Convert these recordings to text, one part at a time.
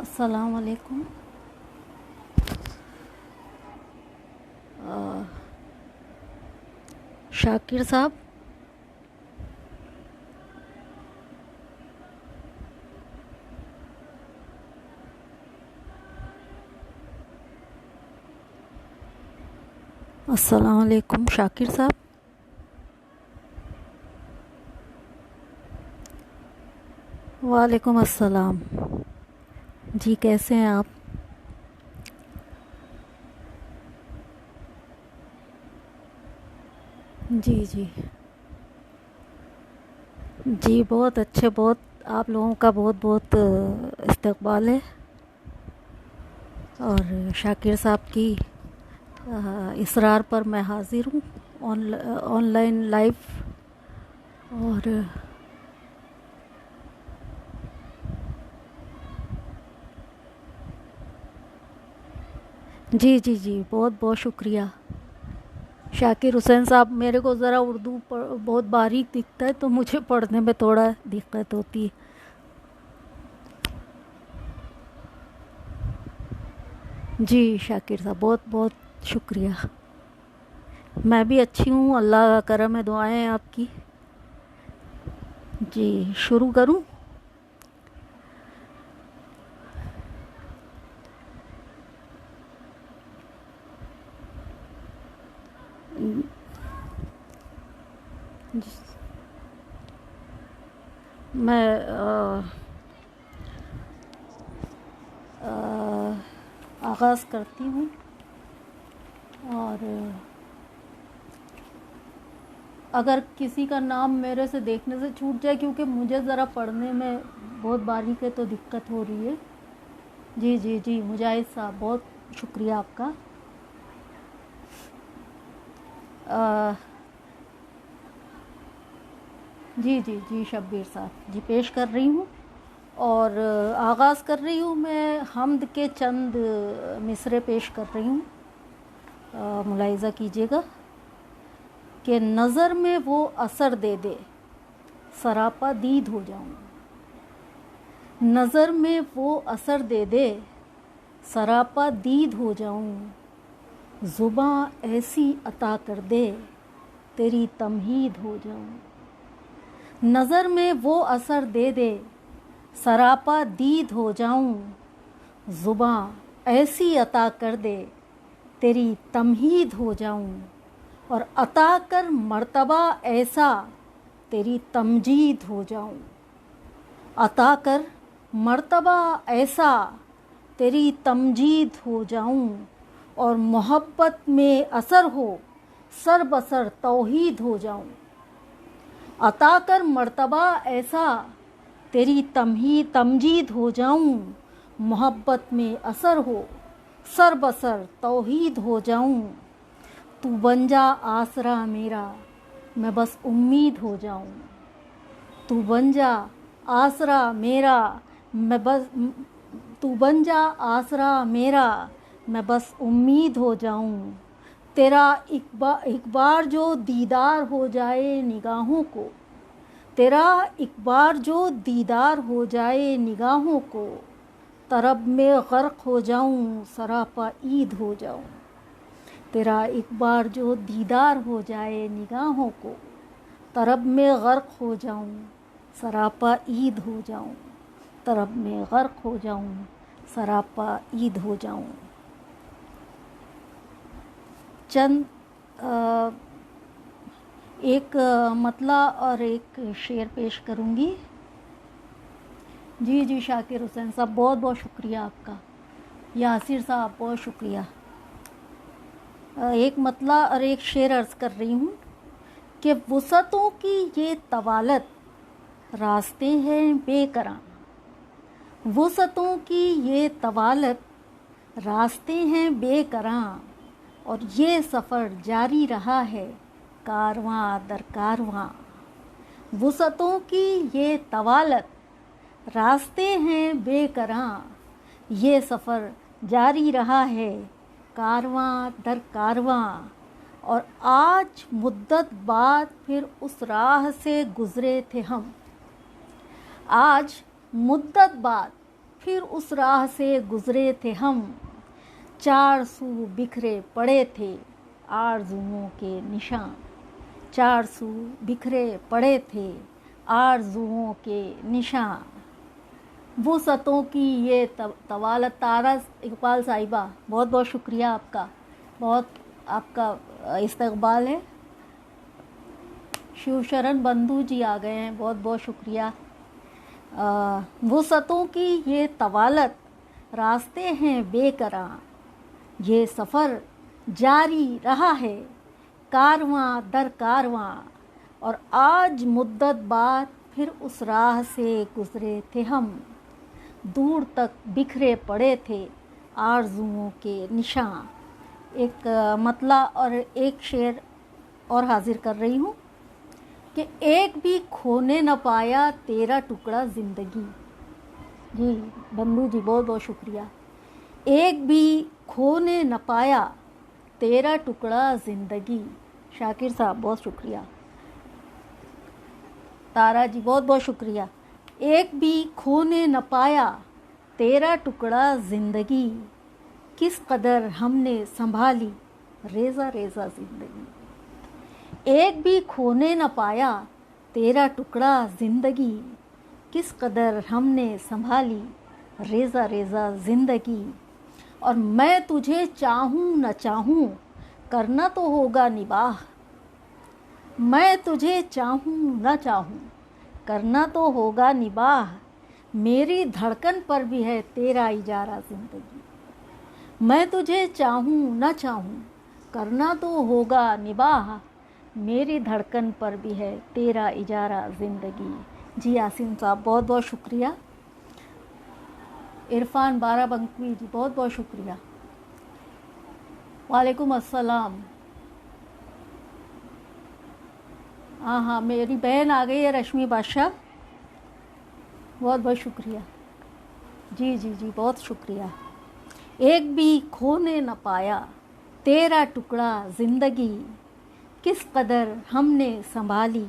अस्सलाम वालेकुम। शाकिर साहब, अस्सलाम वालेकुम। शाकिर साहब, वालेकुम अस्सलाम। जी, कैसे हैं आप? जी जी जी, बहुत अच्छे। बहुत आप लोगों का बहुत बहुत इस्तकबाल है। और शाकिर साहब की इसरार पर मैं हाज़िर हूँ ऑनलाइन लाइव। और जी जी जी, बहुत बहुत शुक्रिया। शाकिर हुसैन साहब, मेरे को ज़रा उर्दू बहुत बारीक दिखता है, तो मुझे पढ़ने में थोड़ा दिक्कत होती है। जी शाकिर साहब, बहुत बहुत शुक्रिया। मैं भी अच्छी हूँ, अल्लाह का करम है, दुआएं हैं आपकी। जी, शुरू करूँ? मैं आगाज़ करती हूँ। और अगर किसी का नाम मेरे से देखने से छूट जाए, क्योंकि मुझे ज़रा पढ़ने में बहुत बारीक है, तो दिक्कत हो रही है। जी जी जी, मुजाहिद साहब, बहुत शुक्रिया आपका। अ, जी जी जी शब्बीर साहब जी, पेश कर रही हूँ। और आगाज़ कर रही हूँ। मैं हमद के चंद मिसरे पेश कर रही हूँ। मुलाहिज़ा कीजिएगा कि नज़र में वो असर दे दे, सरापा दीद हो जाऊँ। नज़र में वो असर दे दे, सरापा दीद हो जाऊँ। ज़ुबां ऐसी अता कर दे, तेरी तमहीद हो जाऊँ। नज़र में वो असर दे दे, सरापा दीद हो जाऊँ। ज़ुबां ऐसी अता कर दे, तेरी तमहीद हो जाऊँ। और अता कर मर्तबा ऐसा, तेरी तमजीद हो जाऊँ। अता कर मर्तबा ऐसा, तेरी तमजीद हो जाऊँ। और मोहब्बत में असर हो, सर बसर तौहीद हो जाऊँ। अता कर मर्तबा ऐसा, तेरी तमजीद हो जाऊँ। मोहब्बत में असर हो, सर बसर तौहीद हो जाऊँ। तू बन जा आसरा मेरा, मैं बस उम्मीद हो जाऊँ। तू बन जा आसरा मेरा, मैं बस तू बन जा आसरा मेरा, मैं बस उम्मीद हो जाऊँ। तेरा एक बार जो दीदार हो जाए निगाहों को, तेरा एक बार जो दीदार हो जाए निगाहों को, तरब में गर्क हो जाऊँ, सरापा ईद हो जाऊँ। तेरा एक बार जो दीदार हो जाए निगाहों को, तरब में गर्क हो जाऊँ, सरापा ईद हो जाऊँ। तरब में गर्क हो जाऊँ, सरापा ईद हो जाऊँ। चंद एक मतला और एक शेर पेश करूँगी। जी जी शाकिर हुसैन साहब, बहुत बहुत शुक्रिया आपका। यासिर साहब, बहुत शुक्रिया। एक मतला और एक शेर अर्ज़ कर रही हूँ कि वुसअतों की ये तवालत, रास्ते हैं बेकरां। वुसअतों की ये तवालत, रास्ते हैं बेकरां। और ये सफ़र जारी रहा है, कारवां दर कारवां। वुसअतों की ये तवालत, रास्ते हैं बेकरां। ये सफ़र जारी रहा है, कारवां दर कारवां। और आज मुद्दत बाद फिर उस राह से गुज़रे थे हम। आज मुद्दत बाद फिर उस राह से गुजरे थे हम, चार सू बिखरे पड़े थे आरज़ुओं के निशान। चार सू बिखरे पड़े थे आरज़ुओं के निशान। वो सतों की ये तवालत। तारा इकबाल साहिबा, बहुत बहुत शुक्रिया आपका, बहुत आपका इस्तकबाल है। शिवशरण बंधु जी आ गए हैं, बहुत बहुत शुक्रिया। वो सतों की ये तवालत, रास्ते हैं बेकरां, ये सफ़र जारी रहा है कारवां दर कारवां। और आज मुद्दत बाद फिर उस राह से गुजरे थे हम, दूर तक बिखरे पड़े थे आरज़ुओं के निशान। एक मतला और एक शेर और हाजिर कर रही हूँ कि एक भी खोने न पाया तेरा टुकड़ा ज़िंदगी। जी बंधु जी, बहुत बहुत शुक्रिया। एक भी खोने न पाया तेरा टुकड़ा ज़िंदगी। शाकिर साहब बहुत शुक्रिया। तारा जी बहुत बहुत शुक्रिया। एक भी खोने न पाया तेरा टुकड़ा ज़िंदगी, किस कदर हमने संभाली रेज़ा रेज़ा ज़िंदगी। एक भी खोने न पाया तेरा टुकड़ा ज़िंदगी, किस कदर हमने संभाली रेज़ा रेज़ा ज़िंदगी। और मैं तुझे चाहूँ न चाहूँ करना तो होगा निबाह। मैं तुझे चाहूँ न चाहूँ करना तो होगा निबाह, मेरी धड़कन पर भी है तेरा इजारा ज़िंदगी। मैं तुझे चाहूँ न चाहूँ करना तो होगा निबाह, मेरी धड़कन पर भी है तेरा इजारा ज़िंदगी। जी यासीन साहब बहुत बहुत शुक्रिया। इरफान बाराबंकी जी बहुत बहुत शुक्रिया। वालेकुम अस्सलाम। हाँ, मेरी बहन आ गई है रश्मि बादशाह, बहुत बहुत शुक्रिया। जी जी जी बहुत शुक्रिया। एक भी खोने न पाया तेरा टुकड़ा ज़िंदगी, किस कदर हमने संभाली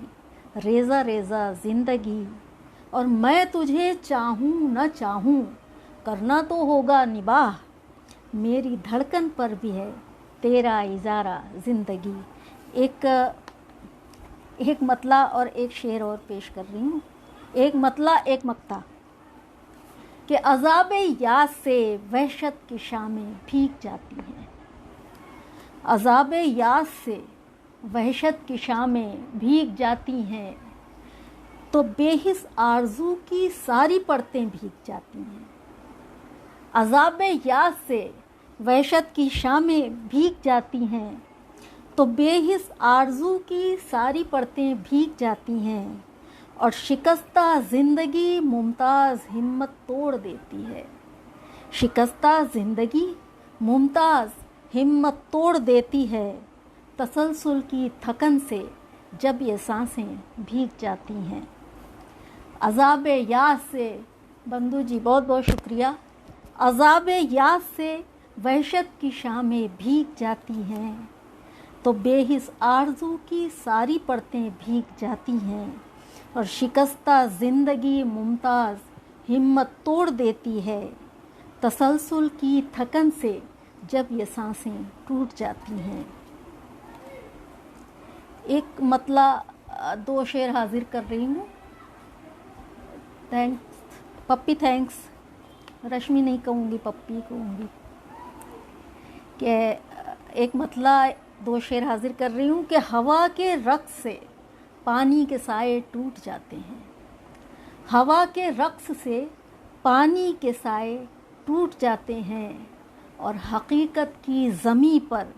रेज़ा रेज़ा ज़िंदगी। और मैं तुझे चाहूँ न चाहूँ करना तो होगा निबाह, मेरी धड़कन पर भी है तेरा इजारा ज़िंदगी। एक मतला और एक शेर और पेश कर रही हूँ। एक मतला एक मक्ता कि अज़ाब याद से वहशत की शामें भीग जाती हैं। अज़ाब याद से वहशत की शामें भीग जाती हैं, तो बेहिस आरज़ू की सारी परतें भीग जाती हैं। अज़ाब याद से वहशत की शामें भीग जाती हैं, तो बेहिस आरज़ू की सारी परतें भीग जाती हैं। और शिकस्ता ज़िंदगी मुमताज़ हिम्मत तोड़ देती है। शिकस्ता ज़िंदगी मुमताज़ हिम्मत तोड़ देती है, तसलसल की थकन से जब ये सांसें भीग जाती हैं। अज़ाब याद से, बंधु जी बहुत बहुत शुक्रिया। अज़ाब याद से वहशत की शामें भीग जाती हैं, तो बेहिस आरज़ू की सारी परतें भीग जाती हैं। और शिकस्ता ज़िंदगी मुमताज़ हिम्मत तोड़ देती है, तसलसल की थकन से जब ये सांसें टूट जाती हैं। एक मतला दो शेर हाजिर कर रही हूँ। थैंक्स पप्पी, थैंक्स रश्मि नहीं कहूँगी, पप्पी कहूँगी। कि एक मतला दो शेर हाजिर कर रही हूँ कि हवा के रक़्स से पानी के साए टूट जाते हैं। हवा के रक़्स से पानी के साए टूट जाते हैं, और हकीकत की ज़मीं पर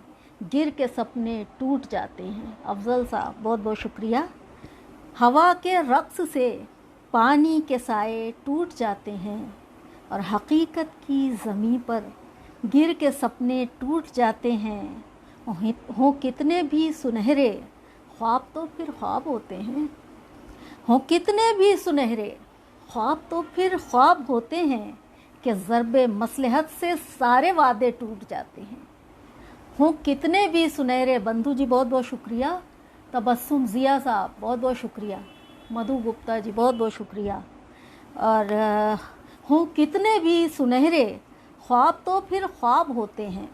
गिर के सपने टूट जाते हैं। अफजल साहब बहुत बहुत शुक्रिया। हवा के रक़्स से पानी के साए टूट जाते हैं, और हकीकत की ज़मीं पर गिर के सपने टूट जाते हैं। हों कितने भी सुनहरे ख्वाब तो फिर ख्वाब होते हैं। हों कितने भी सुनहरे ख्वाब तो फिर ख्वाब होते हैं, कि ज़रबे मसलहत से सारे वादे टूट जाते हैं। हों कितने भी सुनहरे, बंधु जी बहुत बहुत शुक्रिया। तबस्सुम ज़िया साहब बहुत बहुत शुक्रिया। मधु गुप्ता जी बहुत बहुत शुक्रिया। और हों कितने भी सुनहरे, ख्वाब तो फिर ख्वाब होते हैं।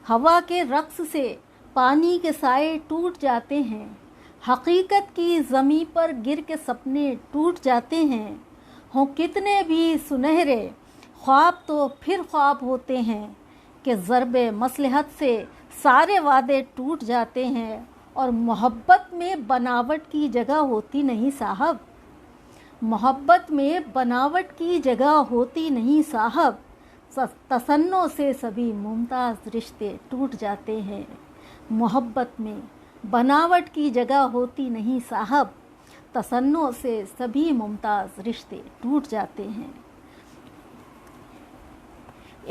हवा के रक्स से पानी के साए टूट जाते हैं। हकीकत की ज़मीं पर गिर के सपने टूट जाते हैं। हों कितने भी सुनहरे, ख्वाब तो फिर ख्वाब होते हैं कि ज़रबे मसलहत से सारे वादे टूट जाते हैं। और मोहब्बत में बनावट की जगह होती नहीं साहब, मोहब्बत में बनावट की जगह होती नहीं साहब। तसन्नो से सभी मुमताज़ रिश्ते टूट जाते हैं। मोहब्बत में बनावट की जगह होती नहीं साहब, तसन्नो से सभी मुमताज़ रिश्ते टूट जाते हैं।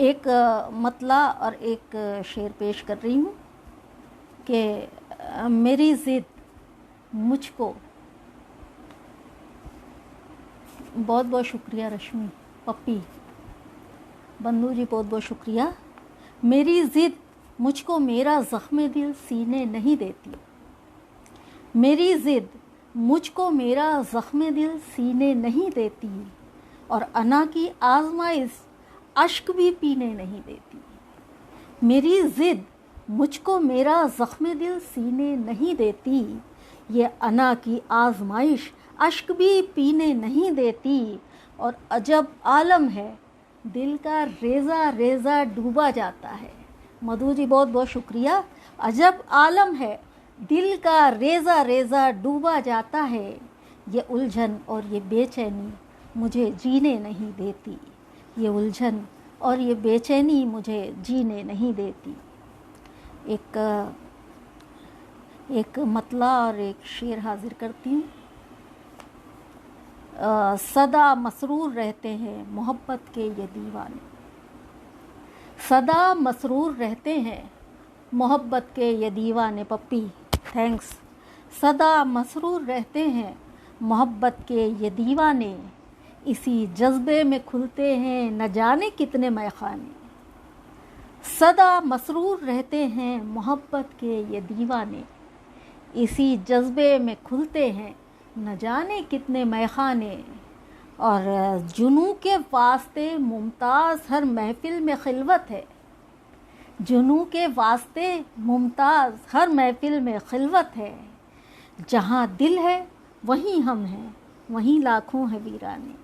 एक मतला और एक शेर पेश कर रही हूँ कि मेरी ज़िद मुझको, बहुत बहुत शुक्रिया रश्मि पप्पी बंधु जी, बहुत बहुत शुक्रिया। मेरी ज़िद मुझको मेरा ज़ख्म दिल सीने नहीं देती। मेरी ज़िद मुझको मेरा ज़ख्म दिल सीने नहीं देती। और अना की आज़माइश अश्क भी पीने नहीं देती। मेरी ज़िद मुझको मेरा ज़ख्म दिल सीने नहीं देती। ये अना की आज़माइश अश्क भी पीने नहीं देती। और अजब आलम है, दिल का रेज़ा रेज़ा डूबा जाता है। मधु जी बहुत बहुत शुक्रिया। अजब आलम है, दिल का रेज़ा रेज़ा डूबा जाता है। ये उलझन और ये बेचैनी मुझे जीने नहीं देती। ये उलझन और ये बेचैनी मुझे जीने नहीं देती। एक मतला और एक शेर हाजिर करती हूँ। सदा मसरूर रहते हैं मोहब्बत के ये दीवाने। सदा मसरूर रहते हैं मोहब्बत के ये दीवाने। पप्पी थैंक्स। सदा मसरूर रहते हैं मोहब्बत के ये दीवाने। इसी जज्बे में खुलते हैं न जाने कितने मैखाने। सदा मसरूर रहते हैं मोहब्बत के ये दीवाने। इसी जज्बे में खुलते हैं न जाने कितने मैखाने। और जुनू के वास्ते मुमताज़ हर महफिल में खिलवत है। जुनू के वास्ते मुमताज़ हर महफिल में खिलवत है। जहाँ दिल है वहीं हम हैं, वहीं लाखों हैं वीराने।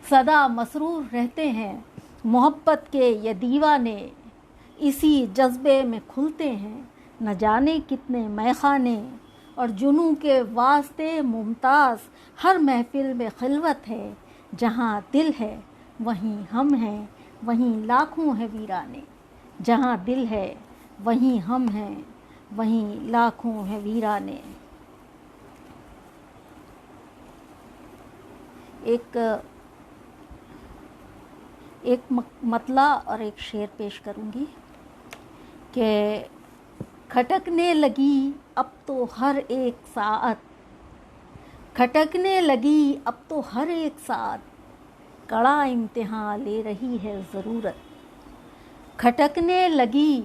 सदा मसरूर रहते हैं मोहब्बत के ये दीवाने। इसी जज्बे में खुलते हैं न जाने कितने मैखाने। और जुनू के वास्ते मुमताज़ हर महफिल में खिलवत है। जहाँ दिल है वहीं हम हैं, वहीं लाखों हैं वीराने। जहाँ दिल है वहीं हम हैं, वहीं लाखों हैं वीराने। एक मतला और एक शेर पेश करूँगी कि खटकने लगी अब तो हर एक साथ। खटकने लगी अब तो हर एक साथ। कड़ा इम्तिहान ले रही है ज़रूरत। खटकने लगी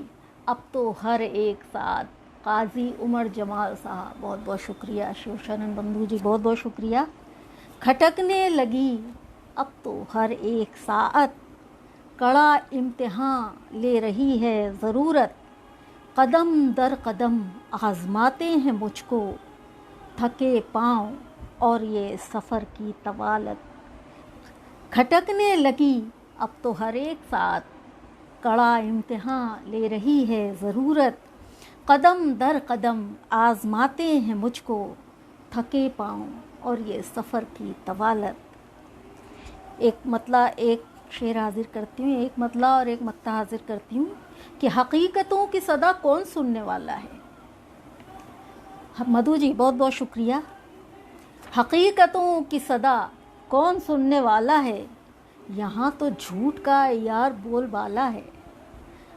अब तो हर एक साथ। काजी उमर जमाल साहब बहुत बहुत शुक्रिया। शिवशरण बंधु जी बहुत बहुत शुक्रिया। खटकने लगी अब तो हर एक साथ। कड़ा इम्तिहान ले रही है ज़रूरत। कदम दर कदम आज़माते हैं मुझको थके पाँव और ये सफ़र की तवालत। खटकने लगी अब तो हर एक साथ। कड़ा इम्तिहान ले रही है ज़रूरत। कदम दर कदम आज़माते हैं मुझको थके पाँव और ये सफ़र की तवालत। एक मतला एक शेर हाजिर करती हूँ, एक मतला और एक मत्ता हाजिर करती हूँ कि हकीकतों की सदा कौन सुनने वाला है। मधु जी बहुत बहुत शुक्रिया। हकीकतों की सदा कौन सुनने वाला है। यहाँ तो झूठ का यार बोलबाला है।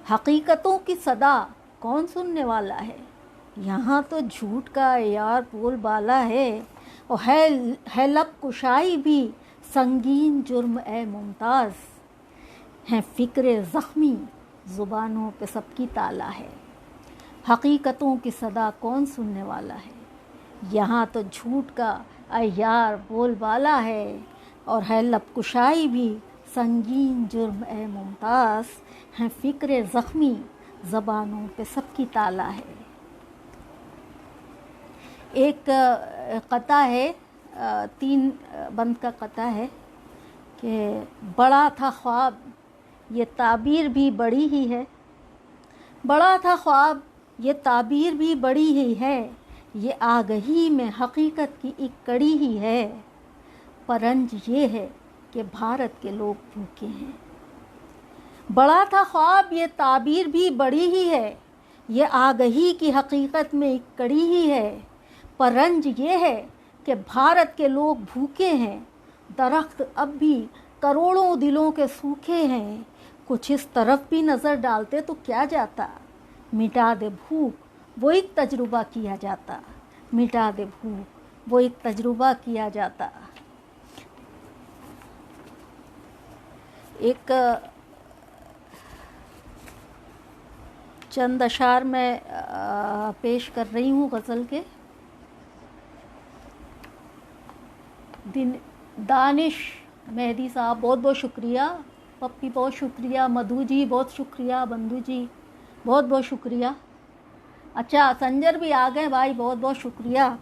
हकीकतों की सदा कौन सुनने वाला है। यहाँ तो झूठ का यार बोलबाला है। और है लब कुशाई भी संगीन जुर्म ए मुमताज़। हैं फ़िक्र ज़ख्मी ज़ुबानों पे सबकी ताला है। हकीकतों की सदा कौन सुनने वाला है। यहाँ तो झूठ का अय्यार बोलबाला है। और है लब कुशाई भी संगीन जुर्म ए मुमताज़, हैं फ़िक्र ज़ख्मी ज़बानों पे सबकी ताला है। एक कता है, 3 बंद का कता है कि बड़ा था ख्वाब ये ताबीर भी बड़ी ही है, बड़ा था ख्वाब ये ताबीर भी बड़ी ही है, ये आगही में हकीकत की एक कड़ी ही है, परंज ये है कि भारत के लोग भूखे हैं। बड़ा था ख्वाब ये ताबीर भी बड़ी ही है, ये आगही की हकीकत में एक कड़ी ही है, परंज ये है कि भारत के लोग भूखे हैं। दरख्त अब भी करोड़ों दिलों के सूखे हैं, कुछ इस तरफ भी नज़र डालते तो क्या जाता, मिटा दे भूख वो एक तजुर्बा किया जाता, मिटा दे भूख वो एक तजुर्बा किया जाता। एक चंद अशार में पेश कर रही हूँ गज़ल के। दानिश मेहदी साहब बहुत बहुत शुक्रिया, पप्पी बहुत शुक्रिया, मधु जी बहुत शुक्रिया, बंधु जी बहुत बहुत शुक्रिया। अच्छा संजर भी आ गए भाई, बहुत बहुत शुक्रिया,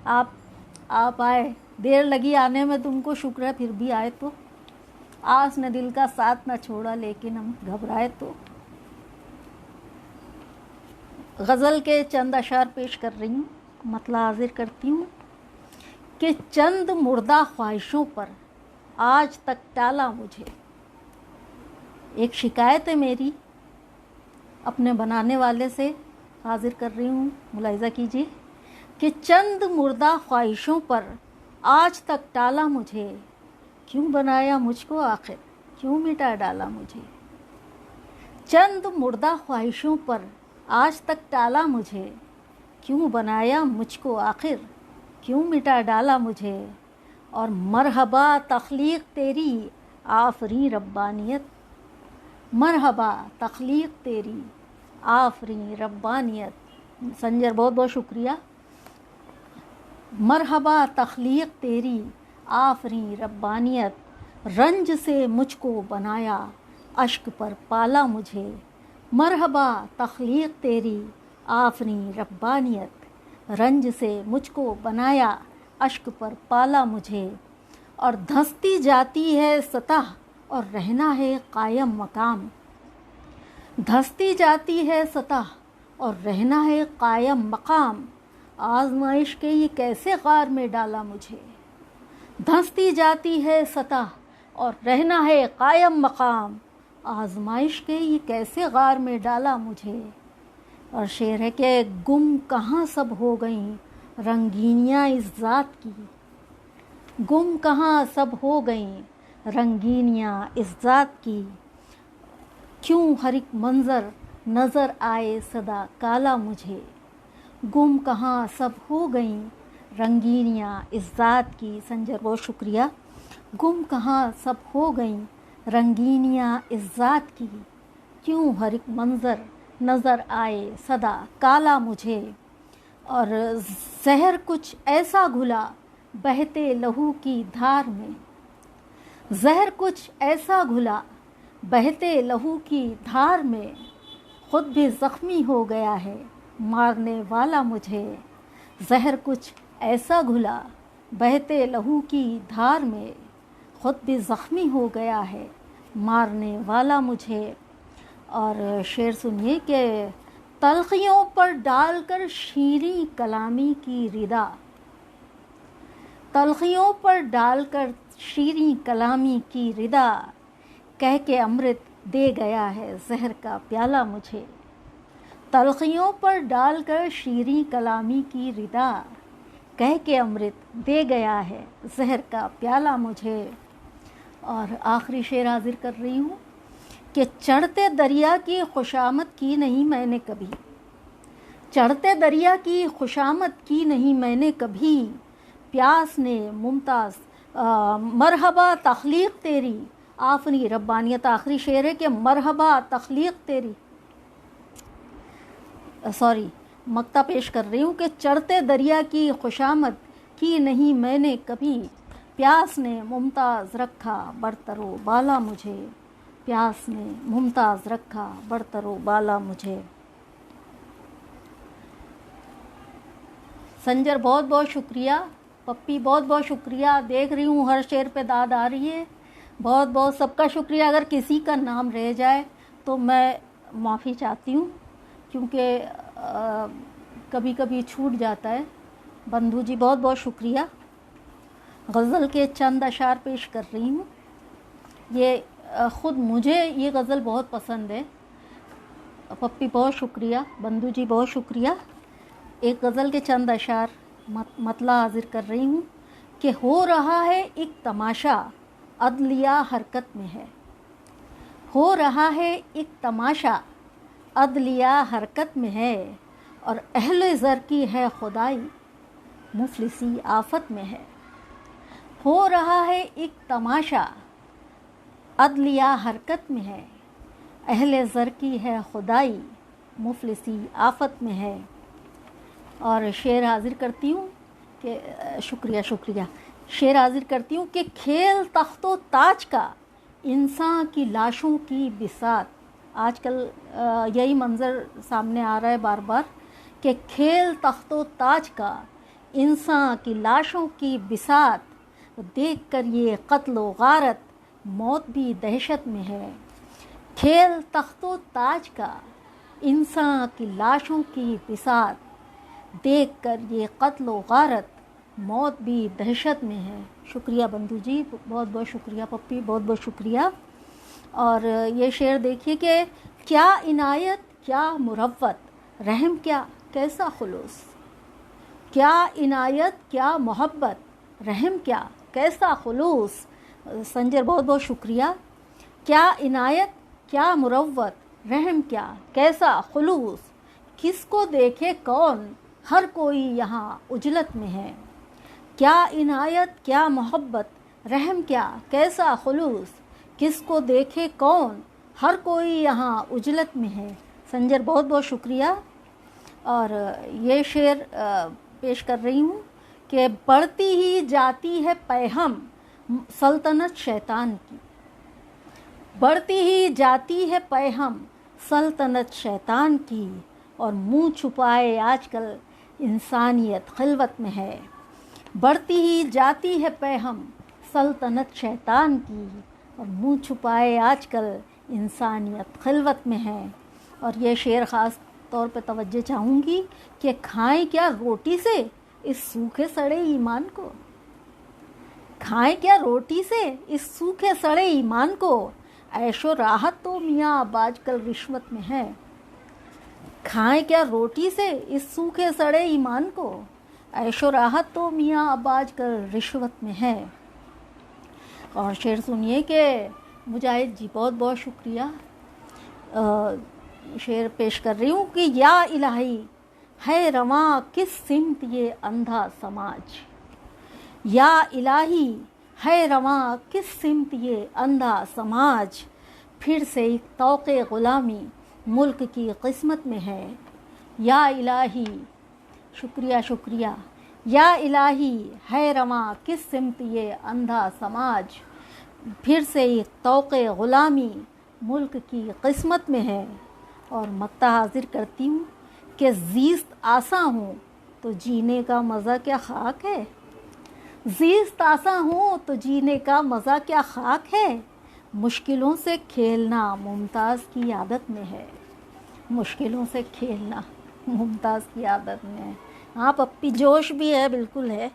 आप आए, देर लगी आने में, तुमको शुक्र है फिर भी आए। तो आस ने दिल का साथ न छोड़ा लेकिन हम घबराए तो। गज़ल के चंद अशार पेश कर रही हूँ, मतला हाजिर करती हूँ कि चंद मुर्दा ख्वाहिशों पर आज तक टाला मुझे। एक शिकायत है मेरी अपने बनाने वाले से, हाजिर कर रही हूँ, मुलाहिज़ा कीजिए कि चंद मुर्दा ख्वाहिशों पर आज तक टाला मुझे, क्यों बनाया मुझको आखिर, क्यों मिटा डाला मुझे। चंद मुर्दा ख्वाहिशों पर आज तक टाला मुझे, क्यों बनाया मुझको आखिर, क्यों मिटा डाला मुझे। और मरहबा तख्लीक तेरी आफरी रब्बानियत, मरहबा तख्लीक तेरी आफरी रब्बानियत। संजर बहुत बहुत शुक्रिया। मरहबा तख्लीक तेरी आफरी रब्बानियत, रंज से मुझको बनाया अश्क पर पाला मुझे। मरहबा तख्लीक तेरी आफरी रब्बानियत, रंज से मुझको बनाया अश्क पर पाला मुझे। और धंसती जाती है सतह और रहना है कायम मकाम, धंसती जाती है सतह और रहना है कायम मकाम। आज़माइश के ये कैसे गार में डाला मुझे, धंसती जाती है सतह और रहना है कायम मकाम। आज़माइश के ये कैसे गार में डाला मुझे। और शेर है कि गुम कहाँ सब हो गईं रंगीनियाँ इस ज़ात की, गुम कहाँ सब हो गईं रंगीनियाँ इस ज़ात की। क्यों हर एक मंज़र नज़र आए सदा काला मुझे, गुम कहाँ सब हो गईं रंगीनियाँ इस ज़ात की। संजर बहुत शुक्रिया। गुम कहाँ सब हो गईं रंगीनियाँ इस ज़ात की, क्यों हर एक मंज़र नज़र आए सदा काला मुझे। और जहर कुछ ऐसा घुला बहते लहू की धार में, जहर कुछ ऐसा घुला बहते लहू की धार में, खुद भी ज़ख्मी हो गया है मारने वाला मुझे। जहर कुछ ऐसा घुला बहते लहू की धार में, खुद भी ज़ख्मी हो गया है मारने वाला मुझे। और शेर सुनिए कि तलखियों पर डालकर शीरीं कलामी की रिदा, तलखियों पर डालकर शीरीं कलामी की रिदा, कह के अमृत दे गया है जहर का प्याला मुझे। तलखियों पर डालकर शीरीं कलामी की रिदा, कह के अमृत दे गया है जहर का प्याला मुझे। और आखिरी शेर हाजिर कर रही हूँ कि चढ़ते दरिया की खुशामद की नहीं मैंने कभी, चढ़ते दरिया की खुशामद की नहीं मैंने कभी। प्यास ने मुमताज़ मरहबा तख्लीक तेरी आफरी रब्बानियत। आखिरी शेर है कि मरहबा तख्लीक तेरी, मक्ता पेश कर रही हूँ कि चढ़ते दरिया की खुशामद की नहीं मैंने कभी। प्यास ने मुमताज़ रखा बरतरो बाला मुझे, प्यास ने मुमताज़ रखा बरतरो बाला मुझे। संजर बहुत बहुत शुक्रिया। पप्पी बहुत बहुत शुक्रिया। देख रही हूँ हर शेर पे दाद आ रही है। बहुत बहुत सबका शुक्रिया। अगर किसी का नाम रह जाए तो मैं माफ़ी चाहती हूँ, क्योंकि कभी कभी छूट जाता है। बंधु जी बहुत बहुत शुक्रिया। गज़ल के चंद अशार पेश कर रही हूँ। ये ख़ुद मुझे ये गज़ल बहुत पसंद है। पप्पी बहुत शुक्रिया, बंधु जी बहुत शुक्रिया। एक गज़ल के चंद अशार मतला हाजिर कर रही हूँ कि हो रहा है एक तमाशा अदलिया हरकत में है, हो रहा है एक तमाशा अदलिया हरकत में है, और अहले ज़र की है खुदाई मुफलिसी आफत में है। हो रहा है एक तमाशा अदलिया हरकत में है, अहले ज़र की है खुदाई मुफलिसी आफत में है। और शेर हाजिर करती हूँ कि शुक्रिया। शेर हाजिर करती हूँ कि खेल तख्तो ताज का इंसान की लाशों की बिसात। आजकल यही मंज़र सामने आ रहा है बार बार कि खेल तख्तो ताज का इंसान की लाशों की बिसात, देख कर ये कत्ल व गारत मौत भी दहशत में है। खेल तख्तो ताज का इंसान की लाशों की बिसात, देख कर ये कत्ल व गारत मौत भी दहशत में है। शुक्रिया बंधु जी, बहुत बहुत शुक्रिया। पप्पी बहुत बहुत शुक्रिया। और ये शेर देखिए कि क्या इनायत क्या मुरव्वत, रहम क्या कैसा खुलूस, क्या इनायत क्या मोहब्बत, रहम क्या कैसा खुलूस। संजर बहुत बहुत शुक्रिया। क्या इनायत क्या मुरव्वत, रहम क्या कैसा खुलूस, किसको देखे कौन हर कोई यहाँ उजलत में है। क्या इनायत क्या मोहब्बत, रहम क्या कैसा खुलूस, किसको देखे कौन हर कोई यहाँ उजलत में है। संजर बहुत बहुत शुक्रिया। और ये शेर पेश कर रही हूँ कि बढ़ती ही जाती है पैहम सल्तनत शैतान की, बढ़ती ही जाती है पैहम सल्तनत शैतान की, और मुँह छुपाए आजकल इंसानियत खिलवत में है। बढ़ती ही जाती है पैहम सल्तनत शैतान की, और मुँह छुपाए आजकल इंसानियत खिलवत में है। और ये शेर ख़ास तौर पे तवज्जो चाहूँगी कि खाएं क्या रोटी से इस सूखे सड़े ईमान को, खाएं क्या रोटी से इस सूखे सड़े ईमान को, ऐशो राहत तो मियाँ अब आजकल रिश्वत में है। खाएं क्या रोटी से इस सूखे सड़े ईमान को, ऐशो राहत तो मियाँ अब आजकल रिश्वत में है। और शेर सुनिए कि मुजाहिद जी बहुत बहुत शुक्रिया। शेर पेश कर रही हूँ कि या इलाही है रवां किस सिमत ये अंधा समाज, या इलाही है रवां किस सिमत ये अंधा समाज, फिर से एक तौक़े ग़ुलामी मुल्क की किस्मत में है। या इलाही शुक्रिया। या इलाही है रवां किस सिमत ये अंधा समाज, फिर से एक तौक़े ग़ुलामी मुल्क की किस्मत में है। और मक्ता हाजिर करती हूँ कि ज़ीस्त आसा हूँ तो जीने का मज़ा क्या खाक है, ज़ीस्त आसा हूँ तो जीने का मज़ा क्या खाक है, मुश्किलों से खेलना मुमताज़ की आदत में है, मुश्किलों से खेलना मुमताज़ की आदत में है। हाँ पप्पी जोश भी है, बिल्कुल है।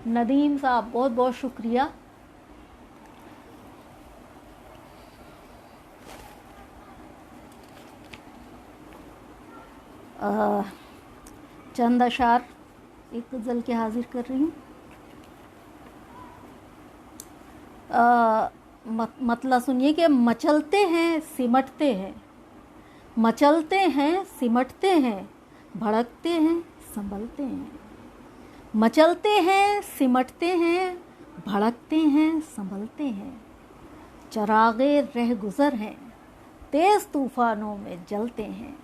नदीम साहब बहुत बहुत शुक्रिया। चंद अशार एक गज़ल के हाजिर कर रही हूँ। मतलब सुनिए कि मचलते हैं सिमटते हैं, मचलते हैं सिमटते हैं, भड़कते हैं संभलते हैं, मचलते हैं सिमटते हैं, भड़कते हैं संभलते हैं, चरागे रह गुज़र हैं तेज़ तूफ़ानों में जलते हैं।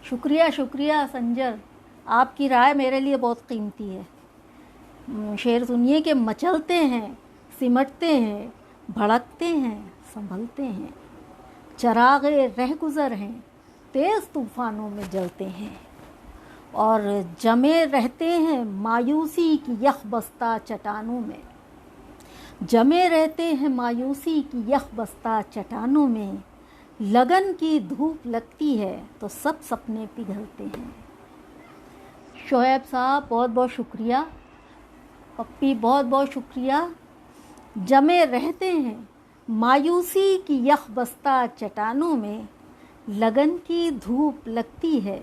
शुक्रिया संजर, आपकी राय मेरे लिए बहुत कीमती है। शेर सुनिए कि मचलते हैं, सिमटते हैं, भड़कते हैं, संभलते हैं, चरागे रहगुज़र हैं, तेज़ तूफ़ानों में जलते हैं, और जमे रहते हैं मायूसी की यख बस्ता चट्टानों में। जमे रहते हैं मायूसी की यख बस्ता चट्टानों में, लगन की धूप लगती है तो सब सपने पिघलते हैं। शोएब साहब बहुत बहुत शुक्रिया, पप्पी बहुत बहुत शुक्रिया। जमे रहते हैं मायूसी की यख बस्ता चट्टानों में, लगन की धूप लगती है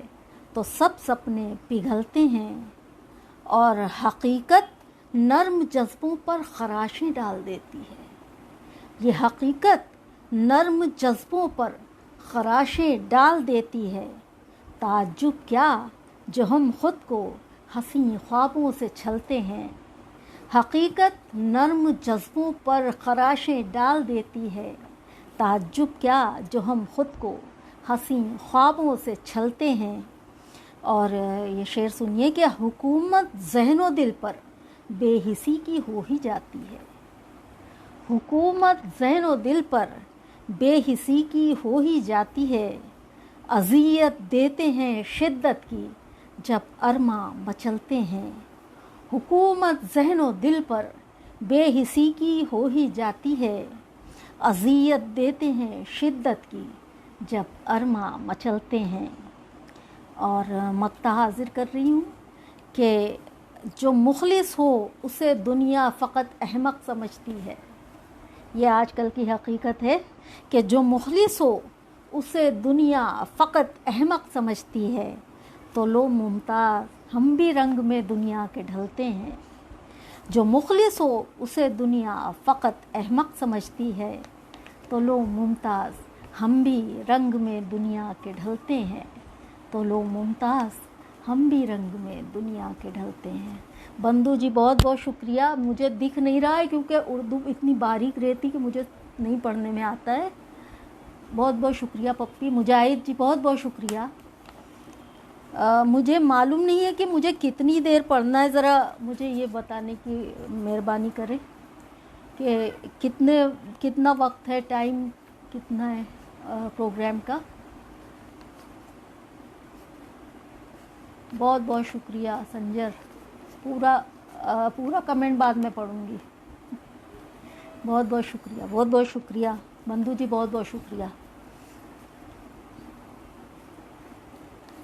तो सब सपने पिघलते हैं, और हकीकत नर्म जज्बों पर खराशें डाल देती है। ये हकीकत नर्म जज्बों पर खराशें डाल देती है। ताज्जुब क्या जो हम खुद को हंसी ख्वाबों से छलते हैं। हकीकत नर्म जज्बों पर खराशें डाल देती है। ताज्जुब क्या जो हम खुद को हंसी ख्वाबों से छलते हैं। और ये शेर सुनिए कि हुकूमत ज़हन दिल पर बेहिसी की हो ही जाती है। हुकूमत ज़हन दिल पर बेहिसी की हो ही जाती है। अज़ियत देते हैं शिद्दत की जब अरमा मचलते हैं। हुकूमत ज़हन दिल पर बेहिसी की हो ही जाती है। अज़ियत देते हैं शिद्दत की जब अरमा मचलते हैं। और मक्ता हाजिर कर रही हूँ कि जो मुखलिस हो उसे दुनिया फ़कत अहमक समझती है। ये आजकल की हकीकत है कि जो मुखलिस हो उसे दुनिया फ़कत अहमक समझती है। तो लो मुमताज़ हम भी रंग में दुनिया के ढलते हैं। जो मुखलिस हो उसे दुनिया फ़कत अहमक समझती है। तो लो मुमताज़ हम भी रंग में दुनिया के ढलते हैं। तो लो मुमताज़ हम भी रंग में दुनिया के ढलते हैं। बंधु जी बहुत बहुत शुक्रिया। मुझे दिख नहीं रहा है क्योंकि उर्दू इतनी बारीक रहती कि मुझे नहीं पढ़ने में आता है। बहुत बहुत शुक्रिया पप्पी। मुजाहिद जी बहुत बहुत शुक्रिया। मुझे मालूम नहीं है कि मुझे कितनी देर पढ़ना है, ज़रा मुझे ये बताने की मेहरबानी करें कि कितना वक्त है, टाइम कितना है प्रोग्राम का। बहुत बहुत शुक्रिया संजर। पूरा कमेंट बाद में पढ़ूंगी। बहुत बहुत शुक्रिया, बहुत बहुत शुक्रिया बंधु जी, बहुत बहुत शुक्रिया।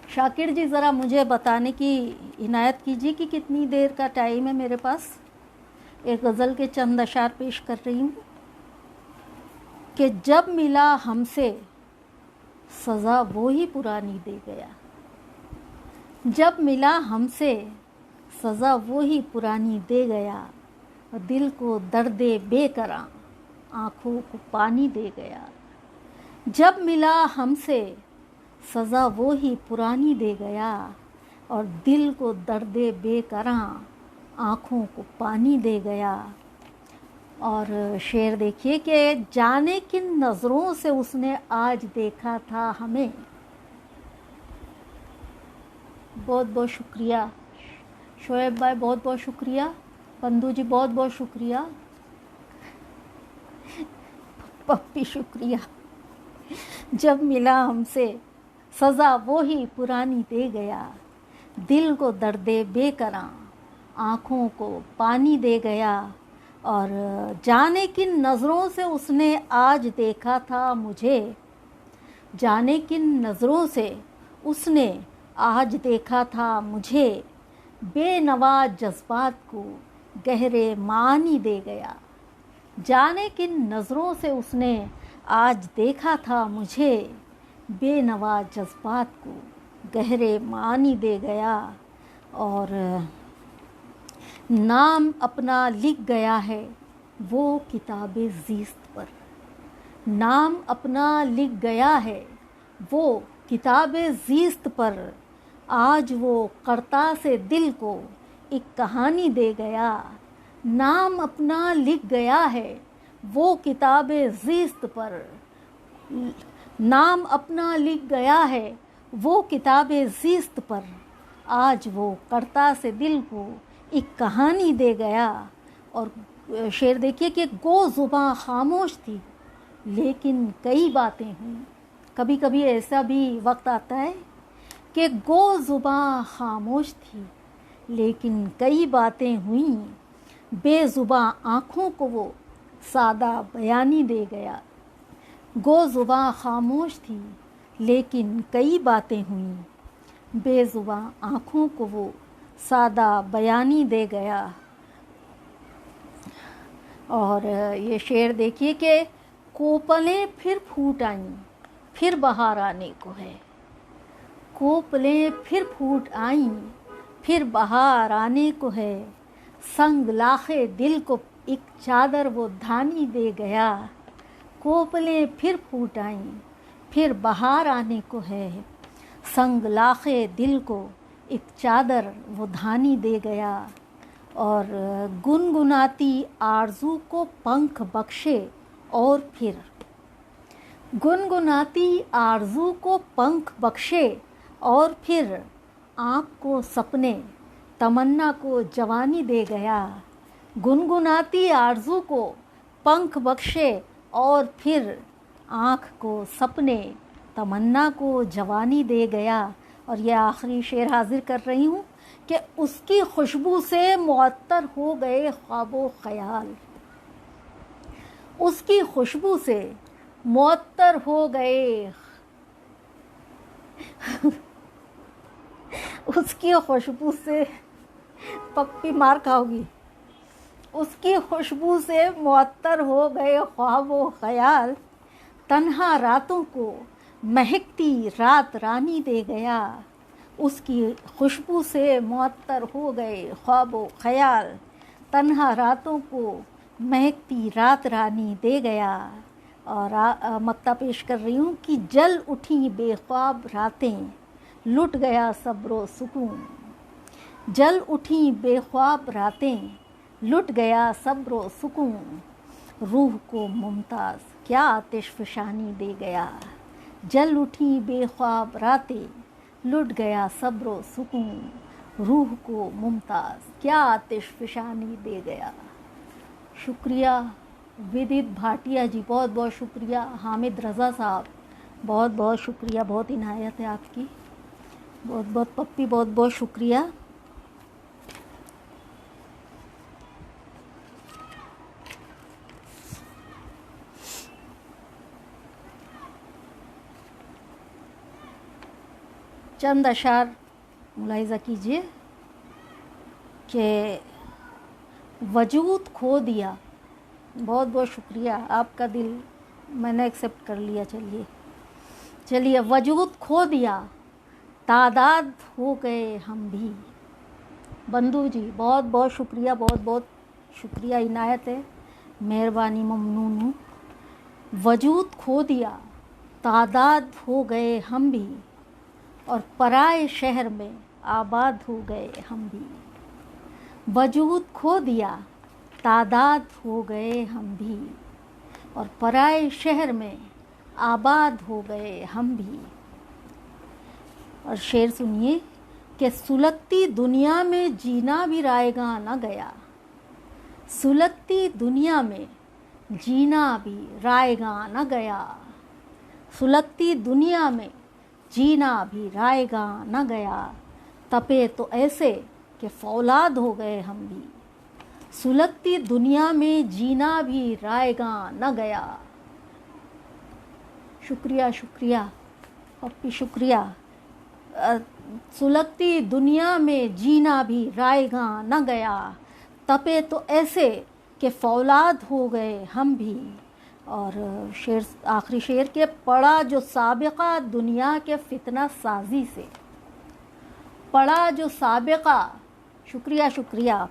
शाकिर जी ज़रा मुझे बताने की इनायत कीजिए कि कितनी देर का टाइम है मेरे पास। एक गज़ल के चंद अशार पेश कर रही हूँ कि जब मिला हमसे सज़ा वो ही पुरानी दे गया। जब मिला हमसे सज़ा वो ही पुरानी दे गया। दिल को दर्दे बेकरां आँखों को पानी दे गया। जब मिला हमसे सज़ा वो ही पुरानी दे गया, और दिल को दर्दे बेकरां आँखों को पानी दे गया। और शेर देखिए कि जाने किन नज़रों से उसने आज देखा था हमें। बहुत बहुत शुक्रिया शोएब भाई, बहुत बहुत शुक्रिया। बंधु जी बहुत बहुत शुक्रिया। पप्पी शुक्रिया। जब मिला हमसे सज़ा वो ही पुरानी दे गया। दिल को दर्दे बेकरां आँखों को पानी दे गया। और जाने किन नज़रों से उसने आज देखा था मुझे। जाने किन नज़रों से उसने आज देखा था मुझे। बेनवा जज्बात को गहरे मानी दे गया। जाने किन नज़रों से उसने आज देखा था मुझे। बेनवा जज्बात को गहरे मानी दे गया। और नाम अपना लिख गया है वो किताबे ज़ीस्त पर। नाम अपना लिख गया है वो किताबे ज़ीस्त पर। आज वो करता से दिल को एक कहानी दे गया। नाम अपना लिख गया है वो किताबे ज़ीस्त पर। नाम अपना लिख गया है वो किताबे ज़ीस्त पर। आज वो करता से दिल को एक कहानी दे गया। और शेर देखिए कि गो ज़ुबां खामोश थी लेकिन कई बातें हुई। कभी कभी ऐसा भी वक्त आता है कि गो ज़ुबां खामोश थी लेकिन कई बातें हुई। बेज़ुबां आँखों को वो सादा बयानी दे गया। गो ज़ुबां खामोश थी लेकिन कई बातें हुई। बेज़ुबां आँखों को वो सादा बयानी दे गया। और ये शेर देखिए कि कोपलें फिर फूट आईं, फिर बहार आने को है। कोपलें फिर फूट आईं, फिर बहार आने को है। संग लाखे दिल को एक चादर वो धानी दे गया। कोपलें फिर फूट आईं, फिर बहार आने को है। संग लाखे दिल को एक चादर वो धानी दे गया। और गुनगुनाती आरज़ू को पंख बख्शे और फिर, गुनगुनाती आरज़ू को पंख बख्शे और फिर, आँख को सपने तमन्ना को जवानी दे गया। गुनगुनाती आरज़ू को पंख बख्शे और फिर, आँख को सपने तमन्ना को जवानी दे गया। और यह आखिरी शेर हाजिर कर रही हूँ कि उसकी खुशबू से मुअत्तर हो गए ख्वाबो ख्याल। उसकी खुशबू से मुअत्तर हो गए उसकी खुशबू से, पप्पी मार खाओगी। उसकी खुशबू से मुअत्तर हो गए ख्वाबो ख्याल। तन्हा रातों को महकती रात रानी दे गया। उसकी खुशबू से मुअत्तर हो गए ख्वाबो ख्याल। तन्हा रातों को महकती रात रानी दे गया। और मक्ता पेश कर रही हूँ कि जल उठी बेख्वाब रातें, लुट गया सब्रो सुकून। जल उठी बेख्वाब रातें, लुट गया सब्रो सुकून। रूह को मुमताज़ क्या आतिशफ़शानी दे गया। जल उठी बेख्वाब रातें, लुट गया सब्रो सुकून। रूह को मुमताज़ क्या आतिशफ़शानी दे गया। शुक्रिया विदित भाटिया जी, बहुत बहुत शुक्रिया। हामिद रज़ा साहब, बहुत बहुत शुक्रिया, बहुत इनायत है आपकी। बहुत बहुत पप्पी, बहुत बहुत शुक्रिया। चंद अशार मुलाहिज़ा कीजिए कि वजूद खो दिया। बहुत बहुत शुक्रिया, आपका दिल मैंने एक्सेप्ट कर लिया। चलिए वजूद खो दिया, तादाद हो गए हम भी। बंधु जी बहुत बहुत शुक्रिया, बहुत बहुत शुक्रिया, इनायत है, मेहरबानी, ममनून हूँ। वजूद खो दिया, तादाद हो गए हम भी, और पराए शहर में आबाद हो गए हम भी। वजूद खो दिया, तादाद हो गए हम भी, और पराए शहर में आबाद हो गए हम भी। और शेर सुनिए कि सुलगती दुनिया में जीना भी रायगा न गया। सुलगती दुनिया में जीना भी रायगा न गया। सुलगती दुनिया में जीना भी रायगा न गया। तपे तो ऐसे कि फौलाद हो गए हम भी। सुलगती दुनिया में जीना भी रायगा न गया। शुक्रिया शुक्रिया पप्पी, शुक्रिया। सुलगती दुनिया में जीना भी रायगा न गया। तपे तो ऐसे कि फौलाद हो गए हम भी। और शेर, आखिरी शेर के, पड़ा जो साबिक़ा दुनिया के फितना साजी से। पड़ा जो साबिक़ा, शुक्रिया शुक्रिया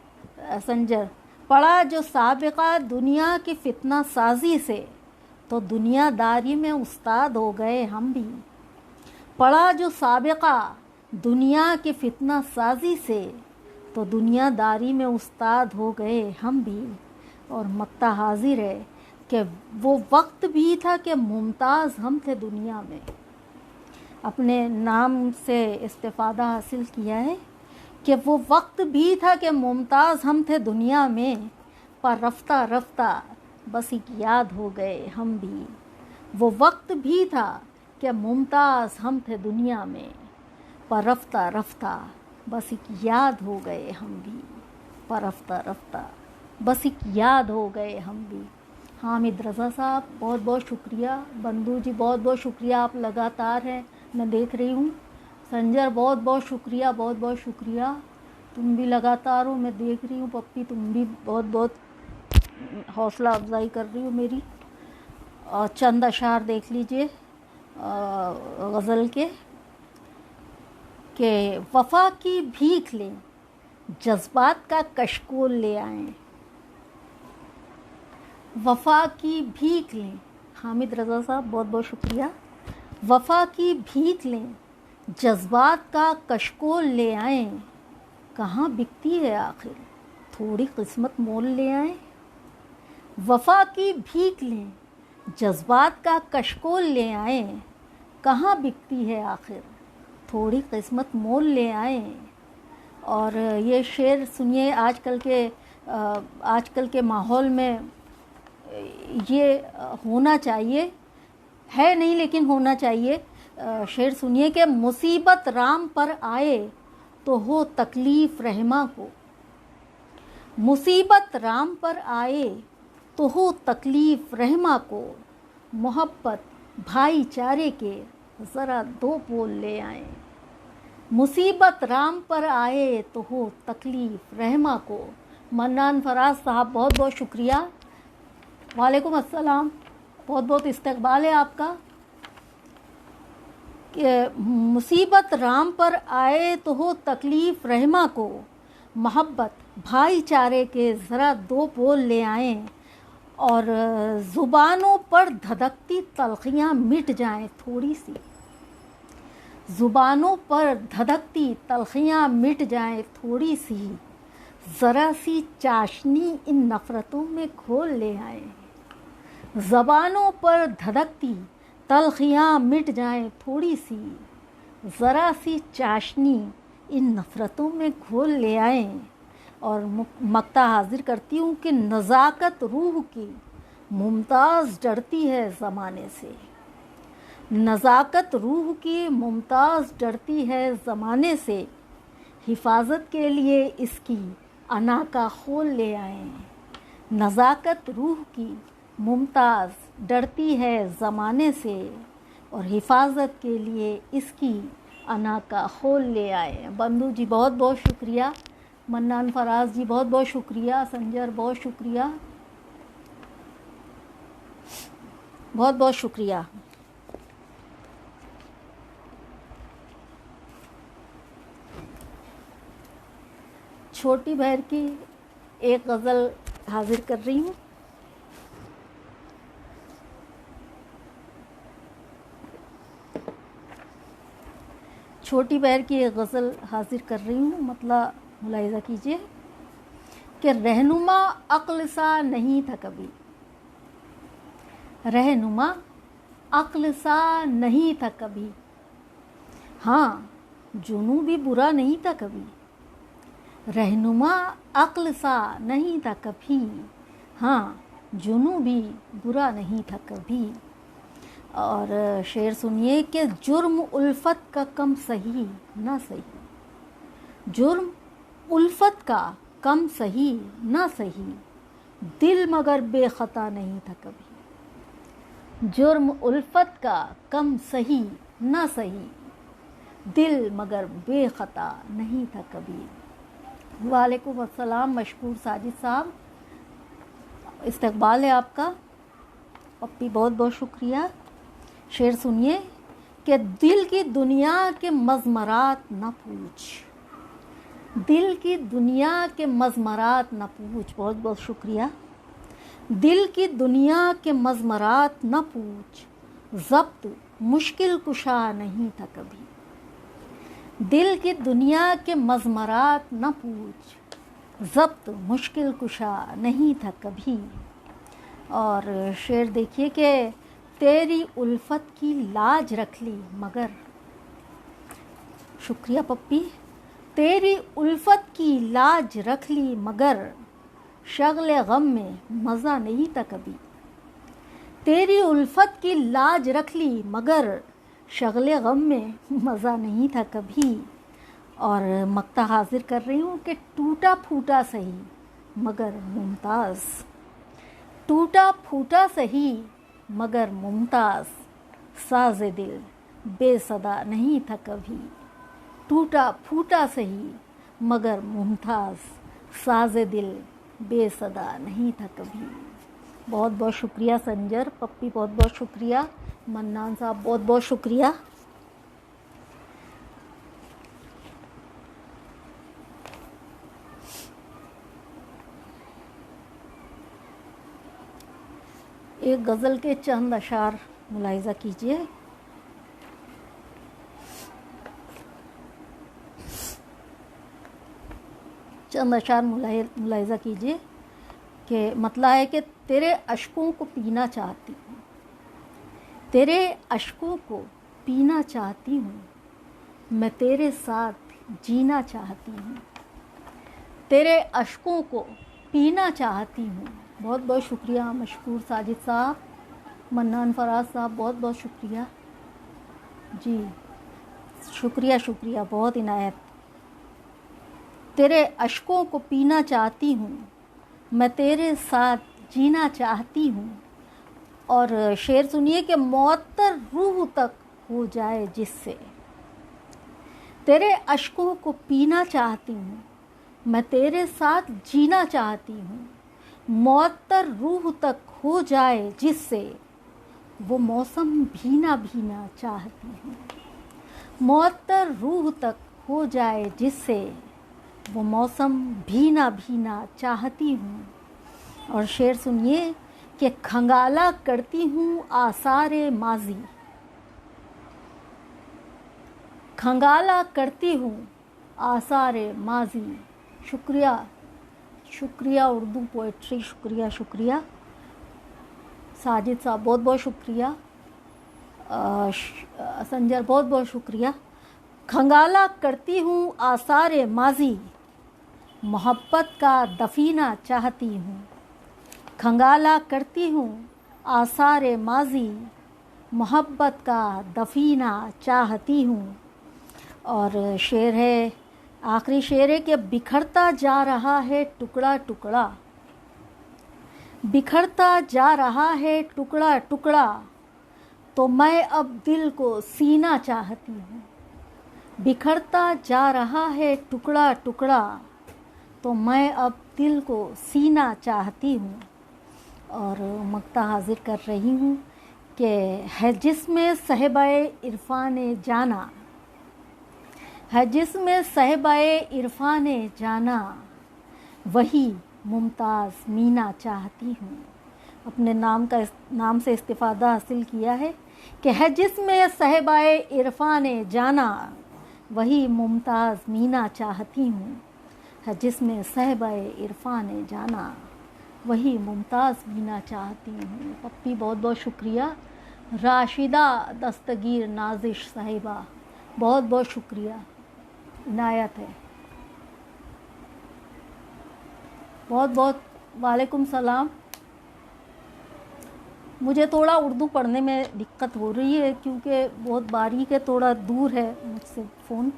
संजर। पड़ा जो साबिक़ा दुनिया की फितना साजी से, तो दुनियादारी में उस्ताद हो गए हम भी। पड़ा जो साबिक़ा दुनिया की फितना साजी से, तो दुनियादारी में उस्ताद हो गए हम भी। और मक्ता हाजिर है कि वो वक्त भी था कि मुमताज़ हम थे दुनिया में। अपने नाम से इस्तिफ़ादा हासिल किया है कि वो वक्त भी था कि मुमताज़ हम थे दुनिया में, पर रफ्ता रफ्ता बस एक याद हो गए हम भी। वो वक्त भी था कि मुमताज़ हम थे दुनिया में, पर रफ्ता रफ्ता बस एक याद हो गए हम भी, पर रफ्ता रफ्ता बस एक याद हो गए हम भी। हामिद रज़ा साहब बहुत बहुत शुक्रिया। बंधु जी बहुत बहुत शुक्रिया, आप लगातार हैं, मैं देख रही हूँ। संजर बहुत बहुत शुक्रिया, बहुत बहुत शुक्रिया, तुम भी लगातार हो, मैं देख रही हूँ। पप्पी तुम भी बहुत बहुत हौसला अफजाई कर रही हो मेरी। और चंद अशार देख लीजिए गज़ल के वफ़ा की भीख लें, जज्बात का कशकोल ले आएं। वफ़ा की भीख लें, हामिद रज़ा साहब बहुत बहुत शुक्रिया। वफ़ा की भीख लें, जज्बात का कशकोल ले आएं। कहाँ बिकती है आखिर, थोड़ी किस्मत मोल ले आएं। वफ़ा की भीख लें, जज्बात का कशकोल ले आएं। कहाँ बिकती है आखिर, थोड़ी किस्मत मोल ले आएं। और ये शेर सुनिए, आजकल के माहौल में ये होना चाहिए, है नहीं लेकिन होना चाहिए। शेर सुनिए कि मुसीबत राम पर आए तो हो तकलीफ़ रहमा को। मुसीबत राम पर आए तो हो तकलीफ़ रहमा को। मोहब्बत भाईचारे के ज़रा दो बोल ले आएं। मुसीबत राम पर आए तो हो तकलीफ़ रहमा को। मन्नान फराज साहब बहुत बहुत शुक्रिया। वालेकुम अस्सलाम, बहुत बहुत इस्तकबाल है आपका। कि मुसीबत राम पर आए तो हो तकलीफ़ रहमा को। मोहब्बत भाईचारे के ज़रा दो बोल ले आएं। और ज़ुबानों पर धधकती तलखियाँ मिट जाएं थोड़ी सी। ज़ुबानों पर धधकती तलखियाँ मिट जाएं थोड़ी सी। ज़रा सी चाशनी इन नफ़रतों में घोल ले आएं। ज़बानों पर धधकती तलखियाँ मिट जाएं थोड़ी सी। ज़रा सी चाशनी इन नफ़रतों में घोल ले आएं। और मक्ता हाजिर करती हूँ कि नज़ाकत रूह की मुमताज़ डरती है ज़माने से। नज़ाकत रूह की मुमताज़ डरती है ज़माने से। हिफाजत के लिए इसकी अना का खोल ले आएं। नज़ाकत रूह की मुमताज़ डरती है ज़माने से, और हिफाजत के लिए इसकी अना का खोल ले आए। बंधु जी बहुत बहुत शुक्रिया। मन्नान फराज जी बहुत बहुत शुक्रिया। संजर बहुत शुक्रिया, बहुत बहुत शुक्रिया। छोटी बहर की एक गज़ल हाजिर कर रही हूँ। छोटी बहर की एक गज़ल हाजिर कर रही हूँ, मतलब मुलाहिज़ा कीजिए कि रहनुमा अक्ल सा नहीं था कभी। रहनुमा अक्ल सा नहीं था कभी। हाँ, जुनू भी बुरा नहीं था कभी। रहनुमा अक्ल सा नहीं था कभी। हाँ, जुनू भी बुरा नहीं था कभी। और शेर सुनिए कि जुर्म उल्फत का कम सही ना सही। जुर्म उल्फत का कम सही ना सही, दिल मगर बेखता नहीं था कभी। जुर्म उल्फत का कम सही ना सही, दिल मगर बेखता नहीं था कभी। वालेकुम अस्सलाम मशकूर साजिद साहब, इस्तकबाल है आपका। पप्पी बहुत बहुत शुक्रिया। शेर सुनिए कि दिल की दुनिया के मज़मरात न पूछ। दिल की दुनिया के मज़मरात न पूछ, बहुत बहुत शुक्रिया। दिल की दुनिया के मज़मरात न पूछ, ज़ब्त मुश्किल कुशा नहीं था कभी। दिल की दुनिया के मज़मरात न पूछ, ज़ब्त मुश्किल कुशा नहीं था कभी। और शेर देखिए कि तेरी उल्फत की लाज रख ली मगर शुक्रिया पप्पी। तेरी उल्फत की लाज रख ली मगर शगले गम में मज़ा नहीं था कभी। तेरी उल्फत की लाज रख ली मगर शगले गम में मज़ा नहीं था कभी। और मक्ता हाजिर कर रही हूँ कि टूटा फूटा सही मगर मुमताज़, टूटा फूटा सही मगर मुमताज़, साज़े दिल बेसदा नहीं था कभी। टूटा फूटा सही मगर मुमताज़, साज़े दिल बेसदा नहीं था कभी। बहुत बहुत शुक्रिया संजर पप्पी, बहुत बहुत शुक्रिया मन्नान साहब, बहुत बहुत शुक्रिया। एक गज़ल के चंद अशार मुलाहिज़ा कीजिए। चंद अशार मुलाहिज़ा कीजिए कि मतलब है कि तेरे अश्कों को पीना चाहती हूँ, तेरे अश्कों को पीना चाहती हूँ, मैं तेरे साथ जीना चाहती हूँ, तेरे अश्कों को पीना चाहती हूँ। बहुत बहुत शुक्रिया मशकूर साजिद साहब, मन्नान फराज साहब, बहुत बहुत शुक्रिया जी, शुक्रिया शुक्रिया, बहुत इनायत। तेरे अश्कों को पीना चाहती हूँ, मैं तेरे साथ जीना चाहती हूँ। और शेर सुनिए कि मौतर रूह तक हो जाए जिससे। तेरे अश्कों को पीना चाहती हूँ, मैं तेरे साथ जीना चाहती हूँ, मौतर रूह तक हो जाए जिससे, वो मौसम भीना भीना चाहती हूँ। मौतर रूह तक हो जाए जिससे, वो मौसम भीना भीना चाहती हूँ। और शेर सुनिए कि खंगाला करती हूँ आसारे माजी, खंगाला करती हूँ आसारे माजी। शुक्रिया शुक्रिया उर्दू पोइट्री, शुक्रिया शुक्रिया साजिद साहब, बहुत बहुत शुक्रिया। संजर बहुत बहुत शुक्रिया। खंगाला करती हूँ आसारे माजी, मोहब्बत का दफीना चाहती हूँ। खंगाला करती हूँ आसारे माजी, मोहब्बत का दफीना चाहती हूँ। और शेर है, आखिरी शेर है कि बिखरता जा रहा है टुकड़ा टुकड़ा, बिखरता जा रहा है टुकड़ा टुकड़ा, तो मैं अब दिल को सीना चाहती हूँ। बिखरता जा रहा है टुकड़ा टुकड़ा, तो मैं अब दिल को सीना चाहती हूँ। और मक्ता हाजिर कर रही हूँ कि है जिसमें सहबाए इरफान जाना, है जिसमें सहबाए इरफान जाना, वही मुमताज़ मीना चाहती हूँ। अपने नाम से इस्तिफ़ादा हासिल किया है कि है जिसमें सहबाए इरफान जाना, वही मुमताज़ मीना चाहती हूँ। है जिसमें सहबाए इरफान जाना, वही मुमताज़ मीना चाहती हूँ। पप्पी बहुत बहुत शुक्रिया। राशिदा दस्तगीर नाजिश साहिबा, बहुत बहुत शुक्रिया, इनायत है, बहुत बहुत। वालेकुम सलाम। मुझे थोड़ा उर्दू पढ़ने में दिक्कत हो रही है क्योंकि बहुत बारीक है, थोड़ा दूर है मुझसे फ़ोन,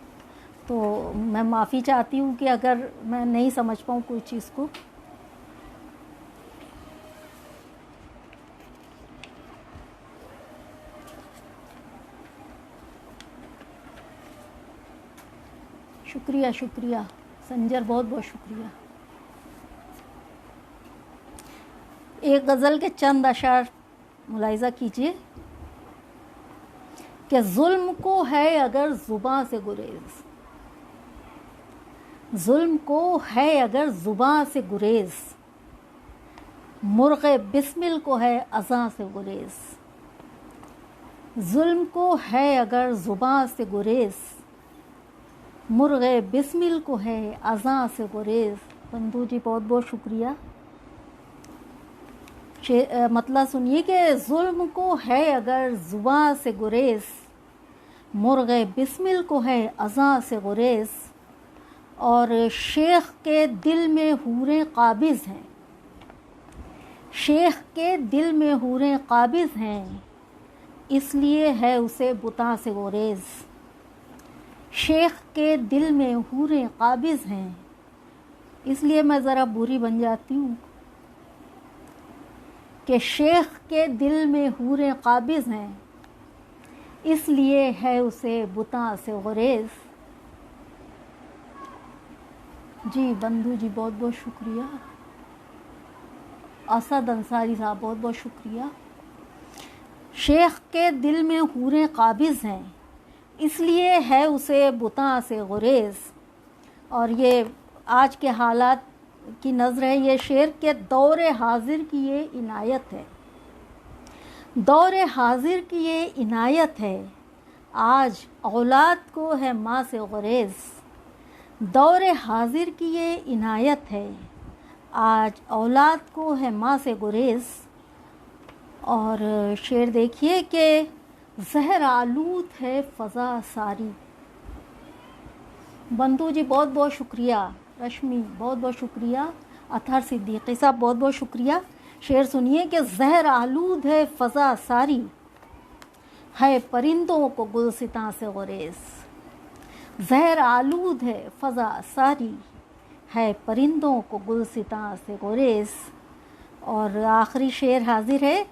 तो मैं माफ़ी चाहती हूँ कि अगर मैं नहीं समझ पाऊँ कोई चीज़ को। शुक्रिया शुक्रिया संजर, बहुत बहुत शुक्रिया। एक गज़ल के चंद अशार मुलाहिज़ा कीजिए कि जुल्म को है अगर ज़ुबां से गुरेज़, जुल्म को है अगर ज़ुबां से गुरेज़, मुर्ग़े बिस्मिल को है अज़ां से गुरेज़। जुल्म को है अगर ज़ुबां से गुरेज़, मुर्ग़े बिस्मिल को है अज़ां से गुरेज़। बंधु जी बहुत बहुत शुक्रिया। मतलब सुनिए कि जुल्म को है अगर ज़ुबां से गुरेज़, मुर्ग़े बिस्मिल को है अज़ां से गुरेज़, और शेख के दिल में हूरें काबिज़ हैं, शेख के दिल में हूरें काबिज़ हैं, इसलिए है उसे बुता से गुरेज़। शेख के दिल में हूरें काबिज़ हैं, इसलिए मैं ज़रा बुरी बन जाती हूँ कि शेख के दिल में हूरें काबिज़ हैं, इसलिए है उसे बुता से गुरेज़। जी बंधु जी बहुत बहुत शुक्रिया। असद अंसारी साहब बहुत बहुत शुक्रिया। शेख के दिल में हूरें काबिज़ हैं, इसलिए है उसे बुता से गुरेज़। और ये आज के हालात की नज़र है, ये शेर के दौरे हाजिर की ये इनायत है, दौरे हाजिर की ये इनायत है। आज औलाद को है माँ से गुरेज़, दौरे हाजिर की ये इनायत है। आज औलाद को है माँ से गुरेज़। और शेर देखिए कि ज़हर आलूद है फ़ज़ा सारी। बंधु जी बहुत बहुत शुक्रिया। रश्मि बहुत बहुत शुक्रिया। अतहर सिद्दीकी साहब बहुत बहुत शुक्रिया। शेर सुनिए कि ज़हर आलूद है फ़ज़ा सारी, है परिंदों को गुलसितां से गुरेज़। ज़हर आलूद है फ़ज़ा सारी, है परिंदों को गुलसितां से गुरेज़। और आखिरी शेर हाजिर है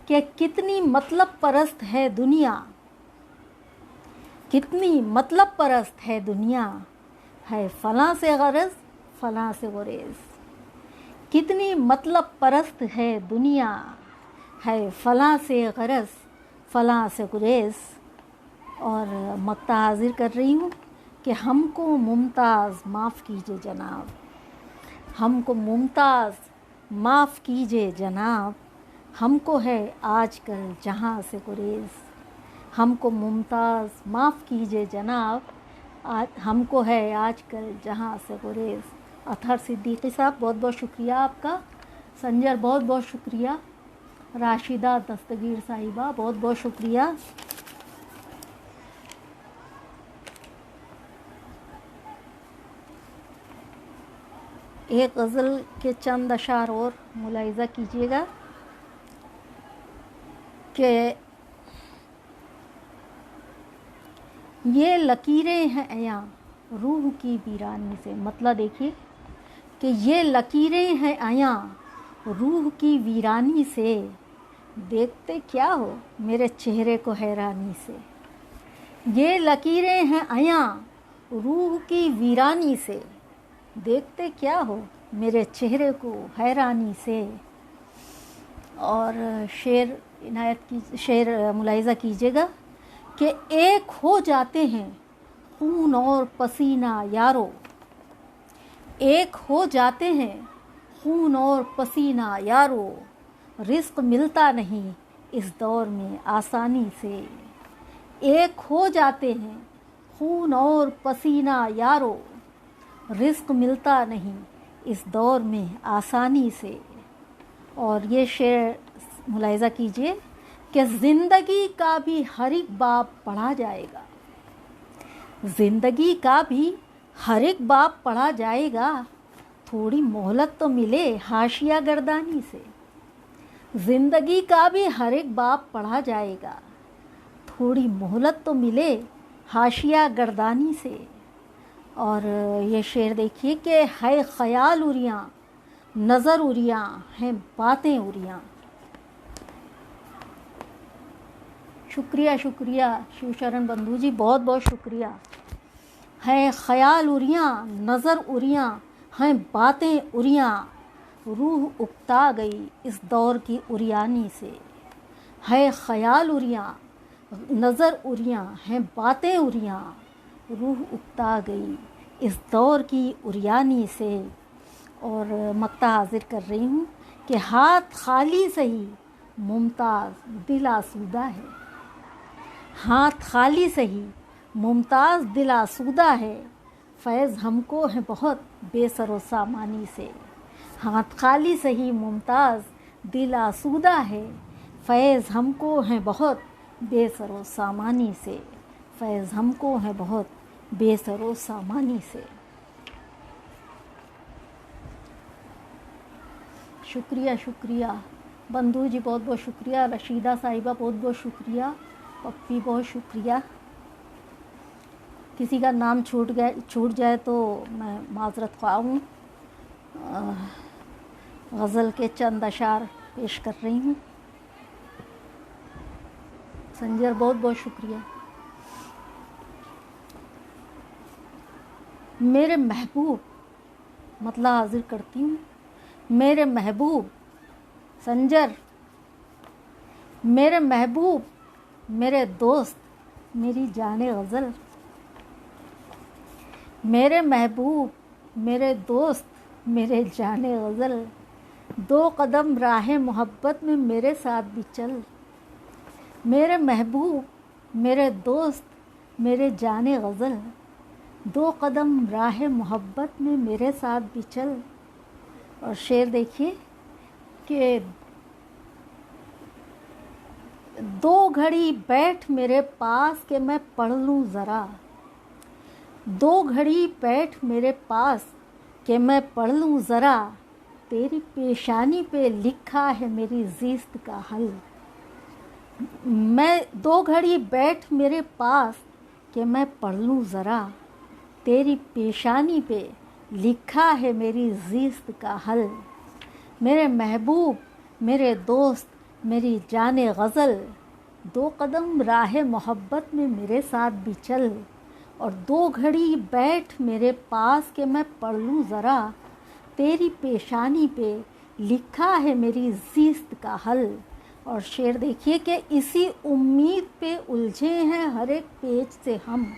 कि कितनी मतलब परस्त है दुनिया, कितनी मतलब परस्त है दुनिया, है फ़लाँ से गरज़ फ़लाँ से गुरेज़। कितनी मतलब परस्त है दुनिया, है फ़लाँ से गरज़ फ़लाँ से गुरेज़। और मक्ता हाजिर कर रही हूँ कि हमको मुमताज़ माफ़ कीजिए जनाब, हमको मुमताज़ माफ़ कीजिए जनाब, हमको है आजकल जहाँ से गुरेज़। हमको मुमताज़ माफ़ कीजिए जनाब, हमको है आजकल जहाँ से गुरेज़। अतहर सिद्दीकी साहब बहुत बहुत शुक्रिया आपका। संजर बहुत बहुत शुक्रिया। राशिदा दस्तगीर साहिबा बहुत बहुत शुक्रिया। एक गज़ल के चंद अशार और मुलाहिज़ा कीजिएगा कि ये लकीरें हैं अयां रूह की वीरानी से। मतलब देखिए कि ये लकीरें हैं अयां रूह की वीरानी से, देखते क्या हो मेरे चेहरे को हैरानी से। ये लकीरें हैं अयां रूह की वीरानी से, देखते क्या हो मेरे चेहरे को हैरानी से। और शेर इनायत की शेर मुलाहिज़ा कीजिएगा कि एक हो जाते हैं खून और पसीना यारो, एक हो जाते हैं खून और पसीना यारो, रिज़्क़ मिलता नहीं इस दौर में आसानी से। एक हो जाते हैं खून और पसीना यारो, रिज़्क़ मिलता नहीं इस दौर में आसानी से। और ये शेर मुलाहिज़ा कीजिए कि ज़िंदगी का भी हर एक बाब पढ़ा जाएगा, ज़िंदगी का भी हर एक बाब पढ़ा जाएगा, थोड़ी मोहलत तो मिले हाशिया गर्दानी से। ज़िंदगी का भी हर एक बाब पढ़ा जाएगा, थोड़ी मोहलत तो मिले हाशिया गर्दानी से। और ये शेर देखिए कि है ख़याल उरियाँ नज़र उरियाँ हैं बातें उरियाँ। शुक्रिया शुक्रिया शिवशरण बंधु जी बहुत बहुत शुक्रिया। है ख़याल उरियाँ नज़र उरियाँ हैं बातें उरियाँ, रूह उकता गई इस दौर की उरियानी से। है ख़याल उरियाँ नज़र उरियाँ हैं बातें उरियाँ, रूह उकता गई इस दौर की उरियानी से। और मक्ता हाजिर कर रही हूँ कि हाथ खाली सही मुमताज़ दिल आसूदा है, हाथ खाली सही मुमताज़ दिल आसूदा है, फैज़ हमको है बहुत बेसरो सामानी से। हाथ खाली सही मुमताज़ दिल आसूदा है, फैज़ हमको है बहुत बेसरो सामानी से। फैज़ हमको है बहुत बेसरो सामानी से। शुक्रिया शुक्रिया बंधु जी, बहुत बहुत शुक्रिया। रशीदा साहिबा बहुत बहुत शुक्रिया। पप्पी बहुत शुक्रिया। किसी का नाम छूट जाए तो मैं माजरत ख्वाह हूँ। गज़ल के चंद अशार पेश कर रही हूँ। संजर बहुत बहुत शुक्रिया। मेरे महबूब, मतलब हाजिर करती हूँ। मेरे महबूब संजर, मेरे महबूब, मेरे दोस्त, मेरी जाने गज़ल। मेरे महबूब, मेरे दोस्त, मेरे जाने गज़ल, दो कदम राह मोहब्बत में मेरे साथ भी चल। मेरे महबूब, मेरे दोस्त, मेरे जाने गज़ल, दो कदम राह मोहब्बत में मेरे साथ भी चल। और शेर देखिए कि दो घड़ी बैठ मेरे पास कि मैं पढ़ लूँ ज़रा। दो घड़ी बैठ मेरे पास कि मैं पढ़ लूँ ज़रा, तेरी पेशानी पे लिखा है मेरी ज़िस्त का हल। मैं दो घड़ी बैठ मेरे पास कि मैं पढ़ लूँ ज़रा, तेरी पेशानी पे लिखा है मेरी ज़िस्त का हल। मेरे महबूब, मेरे दोस्त, मेरी जाने गज़ल, दो कदम राह मोहब्बत में मेरे साथ भी चल। और दो घड़ी बैठ मेरे पास कि मैं पढ़ लूँ ज़रा, तेरी पेशानी पे लिखा है मेरी ज़िस्त का हल। और शेर देखिए कि इसी उम्मीद पे उलझे हैं हर एक पेज से हम।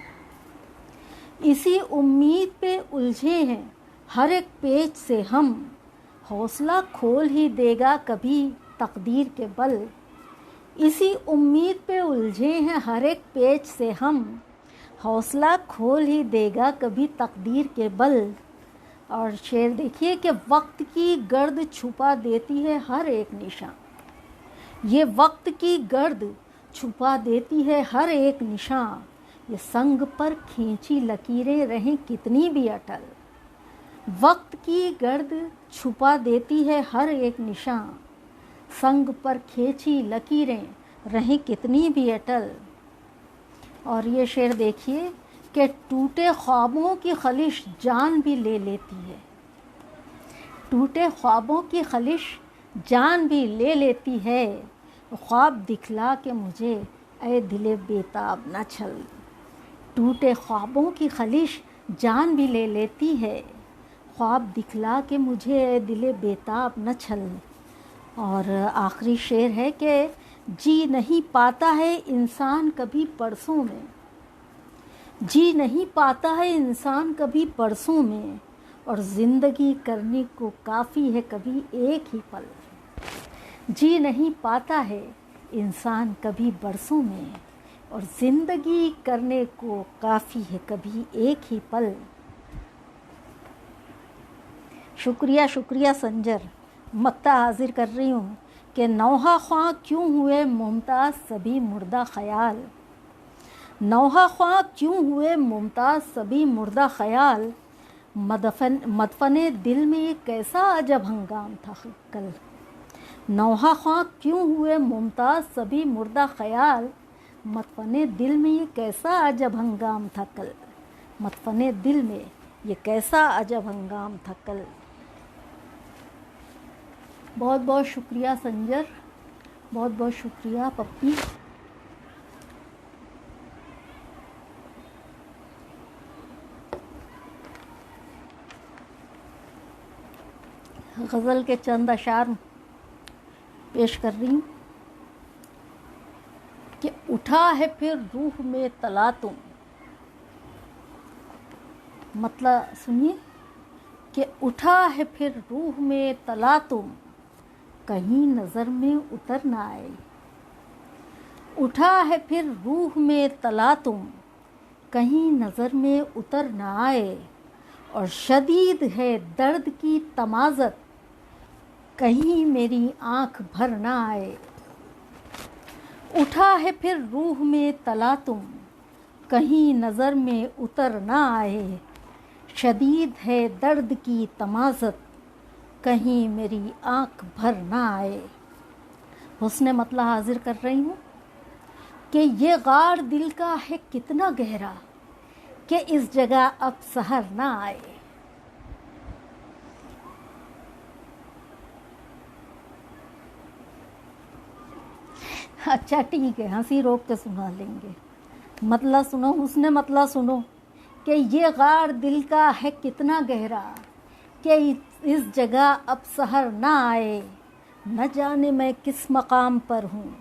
इसी उम्मीद पे उलझे हैं हर एक पेज से हम, हौसला खोल ही देगा कभी तकदीर के बल। इसी उम्मीद पे उलझे हैं हर एक पेज से हम, हौसला खोल ही देगा कभी तकदीर के बल। और शेर देखिए कि वक्त की गर्द छुपा देती है हर एक निशान। ये वक्त की गर्द छुपा देती है हर एक निशान, ये संग पर खींची लकीरें रहें कितनी भी अटल। वक्त की गर्द छुपा देती है हर एक निशान, संग पर खींची लकीरें रहें कितनी भी अटल। और ये शेर देखिए कि टूटे ख्वाबों की खलिश जान भी ले लेती है। टूटे ख्वाबों की खलिश जान भी ले लेती है, ख्वाब दिखला के मुझे ऐ दिले बेताब न छल। टूटे ख्वाबों की खलिश जान भी ले लेती है, ख्वाब दिखला के मुझे ऐ दिले बेताब न छल। और आखिरी शेर है कि जी नहीं पाता है इंसान कभी परसों में। जी नहीं पाता है इंसान कभी परसों में, और ज़िंदगी करने को काफ़ी है कभी एक ही पल। जी नहीं पाता है इंसान कभी बरसों में, और ज़िंदगी करने को काफ़ी है कभी एक ही पल। शुक्रिया शुक्रिया संजर। मक्ता हाजिर कर रही हूँ कि नौहा ख्वां क्यों हुए मुमताज़ सभी मुर्दा ख़याल। नौहा ख्वां क्यों हुए मुमताज़ सभी मुर्दा ख़याल, मदफने दिल में ये कैसा अजब हंगाम था कल। नौहा ख्वां क्यों हुए मुमताज़ सभी मुर्दा ख़याल, मदफने दिल में ये कैसा अजब हंगाम था कल। मदफने दिल में ये कैसा अजब हंगाम था कल। बहुत बहुत शुक्रिया संजर, बहुत बहुत शुक्रिया पप्पी। गज़ल के चंद अशार पेश कर रही हूँ कि उठा है फिर रूह में तला तुम। मतलब सुनिए कि उठा है फिर रूह में तला तुम, कहीं नज़र में उतर ना आए। उठा है फिर रूह में तला तुम, कहीं नज़र में उतर ना आए। और शदीद है दर्द की तमाज़त, कहीं मेरी आँख भर ना आए। उठा है फिर रूह में तला तुम, कहीं नज़र में उतर ना आए। शदीद है दर्द की तमाज़त, कहीं मेरी आँख भर ना आए। हुस्न मतला हाजिर कर रही हूँ कि ये गार दिल का है कितना गहरा, कि इस जगह अब सहर ना आए। अच्छा ठीक है, हंसी रोक के सुना लेंगे। मतला सुनो, हुस्न मतला सुनो कि ये गार दिल का है कितना गहरा, कि इस जगह अब सहर ना आए। न जाने मैं किस मकाम पर हूँ,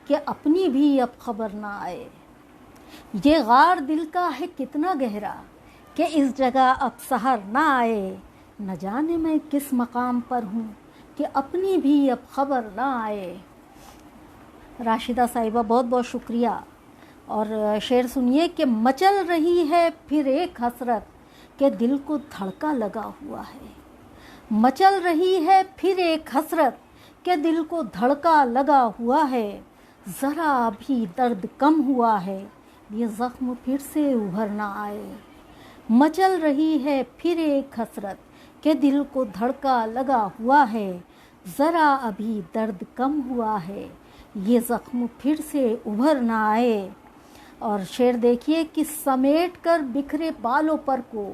कि अपनी भी अब खबर ना आए। ये गार दिल का है कितना गहरा, कि इस जगह अब सहर ना आए। न जाने मैं किस मकाम पर हूँ, कि अपनी भी अब खबर ना आए। राशिदा साहिबा बहुत बहुत शुक्रिया। और शेर सुनिए कि मचल रही है फिर एक हसरत, के दिल को धड़का लगा हुआ है। मचल रही है फिर एक हसरत, के दिल को धड़का लगा हुआ है। ज़रा अभी दर्द कम हुआ है, ये ज़ख्म फिर से उभर ना आए। मचल रही है फिर एक हसरत, के दिल को धड़का लगा हुआ है। ज़रा अभी दर्द कम हुआ है, ये ज़ख्म फिर से उभर ना आए। और शेर देखिए कि समेट कर बिखरे बालों पर को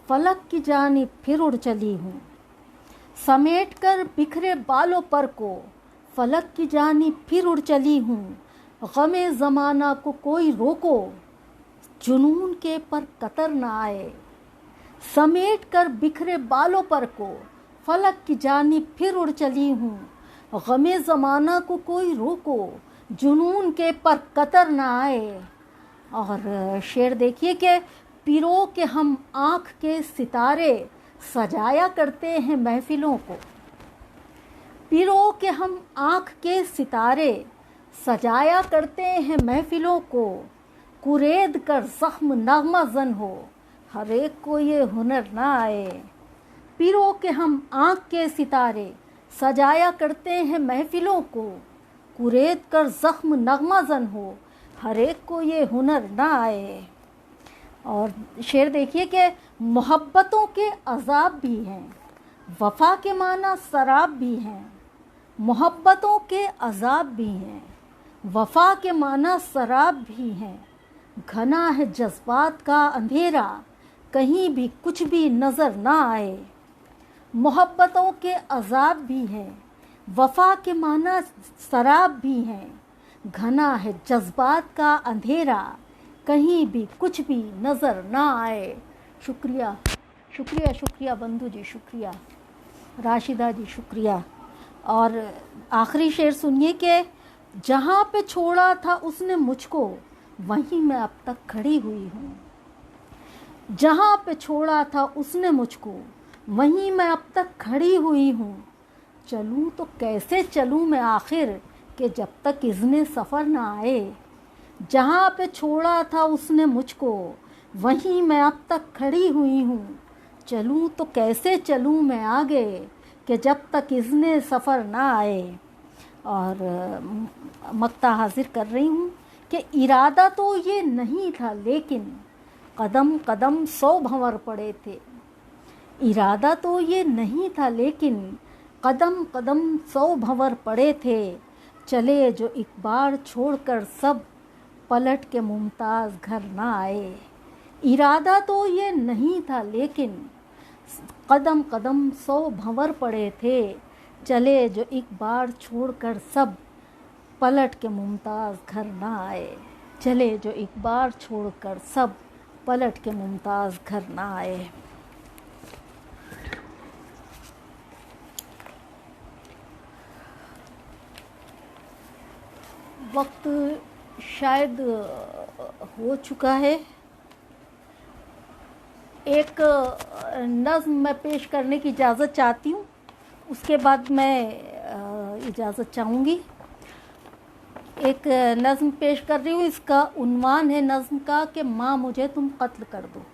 फलक की जानिब फिर उड़ चली हूँ। समेट कर बिखरे बालों पर को फलक की जानिब फिर उड़ चली हूँ। गमे ज़माना को कोई रोको, जुनून के पर कतर न आए। समेट कर बिखरे बालों पर को फलक की जानिब फिर उड़ चली हूँ। गमे ज़माना को कोई रोको, जुनून के पर कतर न आए। और शेर देखिए कि पिरो के हम आँख के सितारे सजाया करते हैं महफिलों को। पिरो के हम आँख के सितारे सजाया करते हैं महफिलों को। कुरेद कर ज़ख्म नग़मा ज़न हो, हर एक को ये हुनर ना आए। पिरो के हम आँख के सितारे सजाया करते हैं महफिलों को। कुरेद कर ज़ख्म नग़मा ज़न हो, हर एक को ये हुनर ना आए। और शेर देखिए कि मोहब्बतों के अज़ाब भी हैं, वफ़ा के माना शराब भी हैं। मोहब्बतों के अज़ाब भी हैं, वफ़ा के माना शराब भी हैं। घना है जज्बात का अंधेरा, कहीं भी कुछ भी नज़र ना आए। मोहब्बतों के अज़ाब भी हैं, वफ़ा के माना शराब भी हैं। घना है जज्बात का अंधेरा, कहीं भी कुछ भी नज़र ना आए। शुक्रिया शुक्रिया शुक्रिया बंधु जी, शुक्रिया राशिदा जी, शुक्रिया। और आखिरी शेर सुनिए कि जहाँ पे छोड़ा था उसने मुझको, वहीं मैं अब तक खड़ी हुई हूँ। जहाँ पे छोड़ा था उसने मुझको, वहीं मैं अब तक खड़ी हुई हूँ। चलूँ तो कैसे चलूँ मैं आखिर, कि जब तक इज़्ने सफ़र ना आए। जहाँ पे छोड़ा था उसने मुझको, वहीं मैं अब तक खड़ी हुई हूँ। चलूँ तो कैसे चलूँ मैं आगे, कि जब तक इज़्ने सफ़र ना आए। और मक्ता हाजिर कर रही हूँ कि इरादा तो ये नहीं था, लेकिन कदम कदम 100 भंवर पड़े थे। इरादा तो ये नहीं था, लेकिन कदम कदम 100 भंवर पड़े थे। चले जो एक बार छोड़कर सब, पलट के मुमताज़ घर ना आए। इरादा तो ये नहीं था, लेकिन कदम कदम 100 भंवर पड़े थे। चले जो एक बार छोड़कर सब, पलट के मुमताज़ घर ना आए। चले जो एक बार छोड़कर सब, पलट के मुमताज़ घर ना आए। वक्त शायद हो चुका है। एक नज़्म मैं पेश करने की इजाज़त चाहती हूँ, उसके बाद मैं इजाज़त चाहूँगी। एक नज़्म पेश कर रही हूँ, इसका उन्वान है नज़्म का कि माँ मुझे तुम कत्ल कर दो।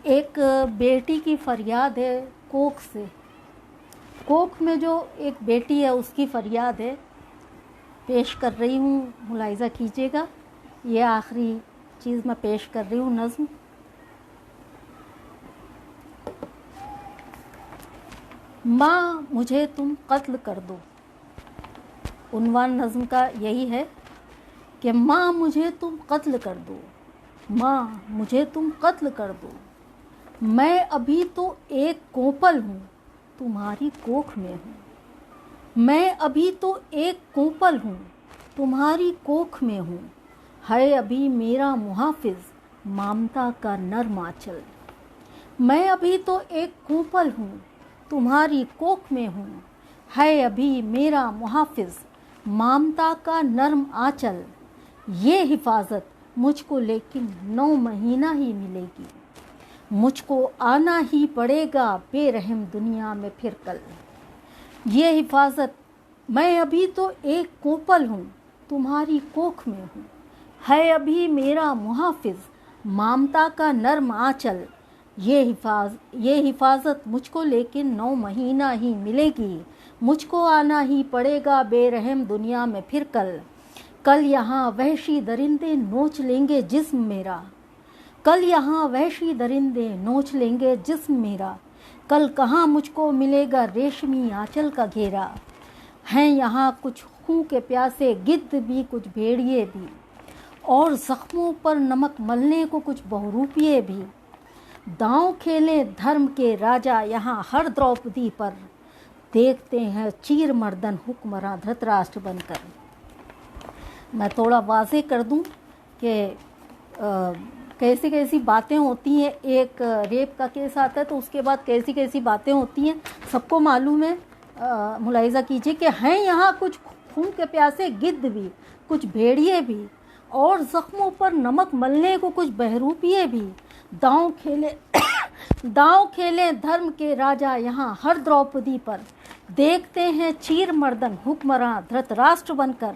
एक बेटी की फरियाद है कोख से। कोख में जो एक बेटी है उसकी फरियाद है, पेश कर रही हूँ, मुलाहिज़ा कीजिएगा। ये आखिरी चीज़ मैं पेश कर रही हूँ, नज़्म। माँ मुझे तुम कत्ल कर दो। उन्वान नज़्म का यही है कि माँ मुझे तुम कत्ल कर दो, माँ मुझे तुम कत्ल कर दो। मैं अभी तो एक कोपल हूँ, तुम्हारी कोख में हूँ। मैं अभी तो एक कोपल हूँ, तुम्हारी कोख में हूँ। है अभी मेरा मुहाफिज ममता का नर्म आंचल। मैं अभी तो एक कोपल हूँ, तुम्हारी कोख में हूँ। है अभी मेरा मुहाफिज ममता का नर्म आंचल। ये हिफाजत मुझको लेकिन 9 महीना ही मिलेगी। मुझको आना ही पड़ेगा बेरहम दुनिया में फिर कल। ये हिफाजत, मैं अभी तो एक कोपल हूँ, तुम्हारी कोख में हूँ। है अभी मेरा मुहाफिज ममता का नर्म आंचल। ये हिफाजत मुझको लेकिन 9 महीना ही मिलेगी। मुझको आना ही पड़ेगा बेरहम दुनिया में फिर कल। कल यहाँ वहशी दरिंदे नोच लेंगे जिस्म मेरा। कल यहाँ वहशी दरिंदे नोच लेंगे जिस्म मेरा। कल कहाँ मुझको मिलेगा रेशमी आंचल का घेरा। हैं यहाँ कुछ खून के प्यासे गिद्ध भी, कुछ भेड़िए भी, और ज़ख्मों पर नमक मलने को कुछ बहुरूपिये भी। दांव खेले धर्म के राजा यहाँ हर द्रौपदी पर। देखते हैं चीर मर्दन हुक्मरां धृतराष्ट्र बनकर। मैं थोड़ा वाज़े कर दूं कि कैसी कैसी बातें होती हैं। एक रेप का केस आता है तो उसके बाद कैसी कैसी बातें होती हैं, सबको मालूम है। मुलाहिज़ा कीजिए कि हैं यहाँ कुछ खून के प्यासे गिद्ध भी, कुछ भेड़िए भी, और ज़ख्मों पर नमक मलने को कुछ बहरूपिये भी। दांव खेले धर्म के राजा यहाँ हर द्रौपदी पर। देखते हैं चीर मर्दन हुक्मरां धृतराष्ट्र बनकर।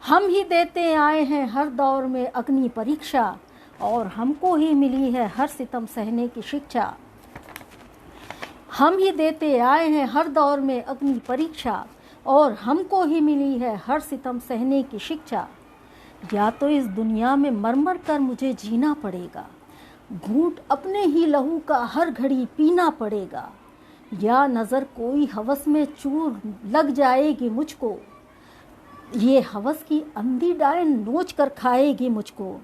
हम ही देते आए हैं हर दौर में अग्नि परीक्षा, और हमको ही मिली है हर सितम सहने की शिक्षा। हम ही देते आए हैं हर दौर में अग्नि परीक्षा, और हमको ही मिली है हर सितम सहने की शिक्षा। या तो इस दुनिया में मर मर कर मुझे जीना पड़ेगा, घूंट अपने ही लहू का हर घड़ी पीना पड़ेगा, या नज़र कोई हवस में चूर लग जाएगी मुझको। ये हवस की अंधी डाय नोच कर खाएगी मुझको।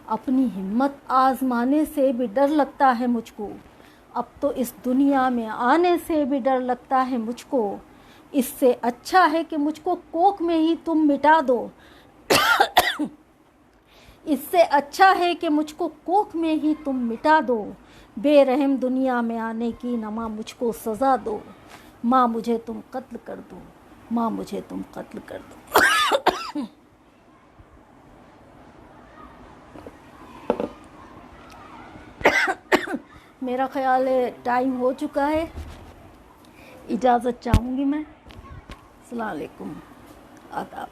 अपनी हिम्मत आजमाने से भी डर लगता है मुझको। अब तो इस दुनिया में आने से भी डर लगता है मुझको। इससे अच्छा है कि मुझको कोख में ही तुम मिटा दो। इससे अच्छा है कि मुझको कोख में ही तुम मिटा दो। बेरहम दुनिया में आने की न माँ मुझको सज़ा दो। माँ मुझे तुम कत्ल कर दो, माँ मुझे तुम कत्ल कर दो। मेरा ख़्याल है टाइम हो चुका है, इजाज़त चाहूँगी मैं। अस्सलाम वालेकुम, आदाब।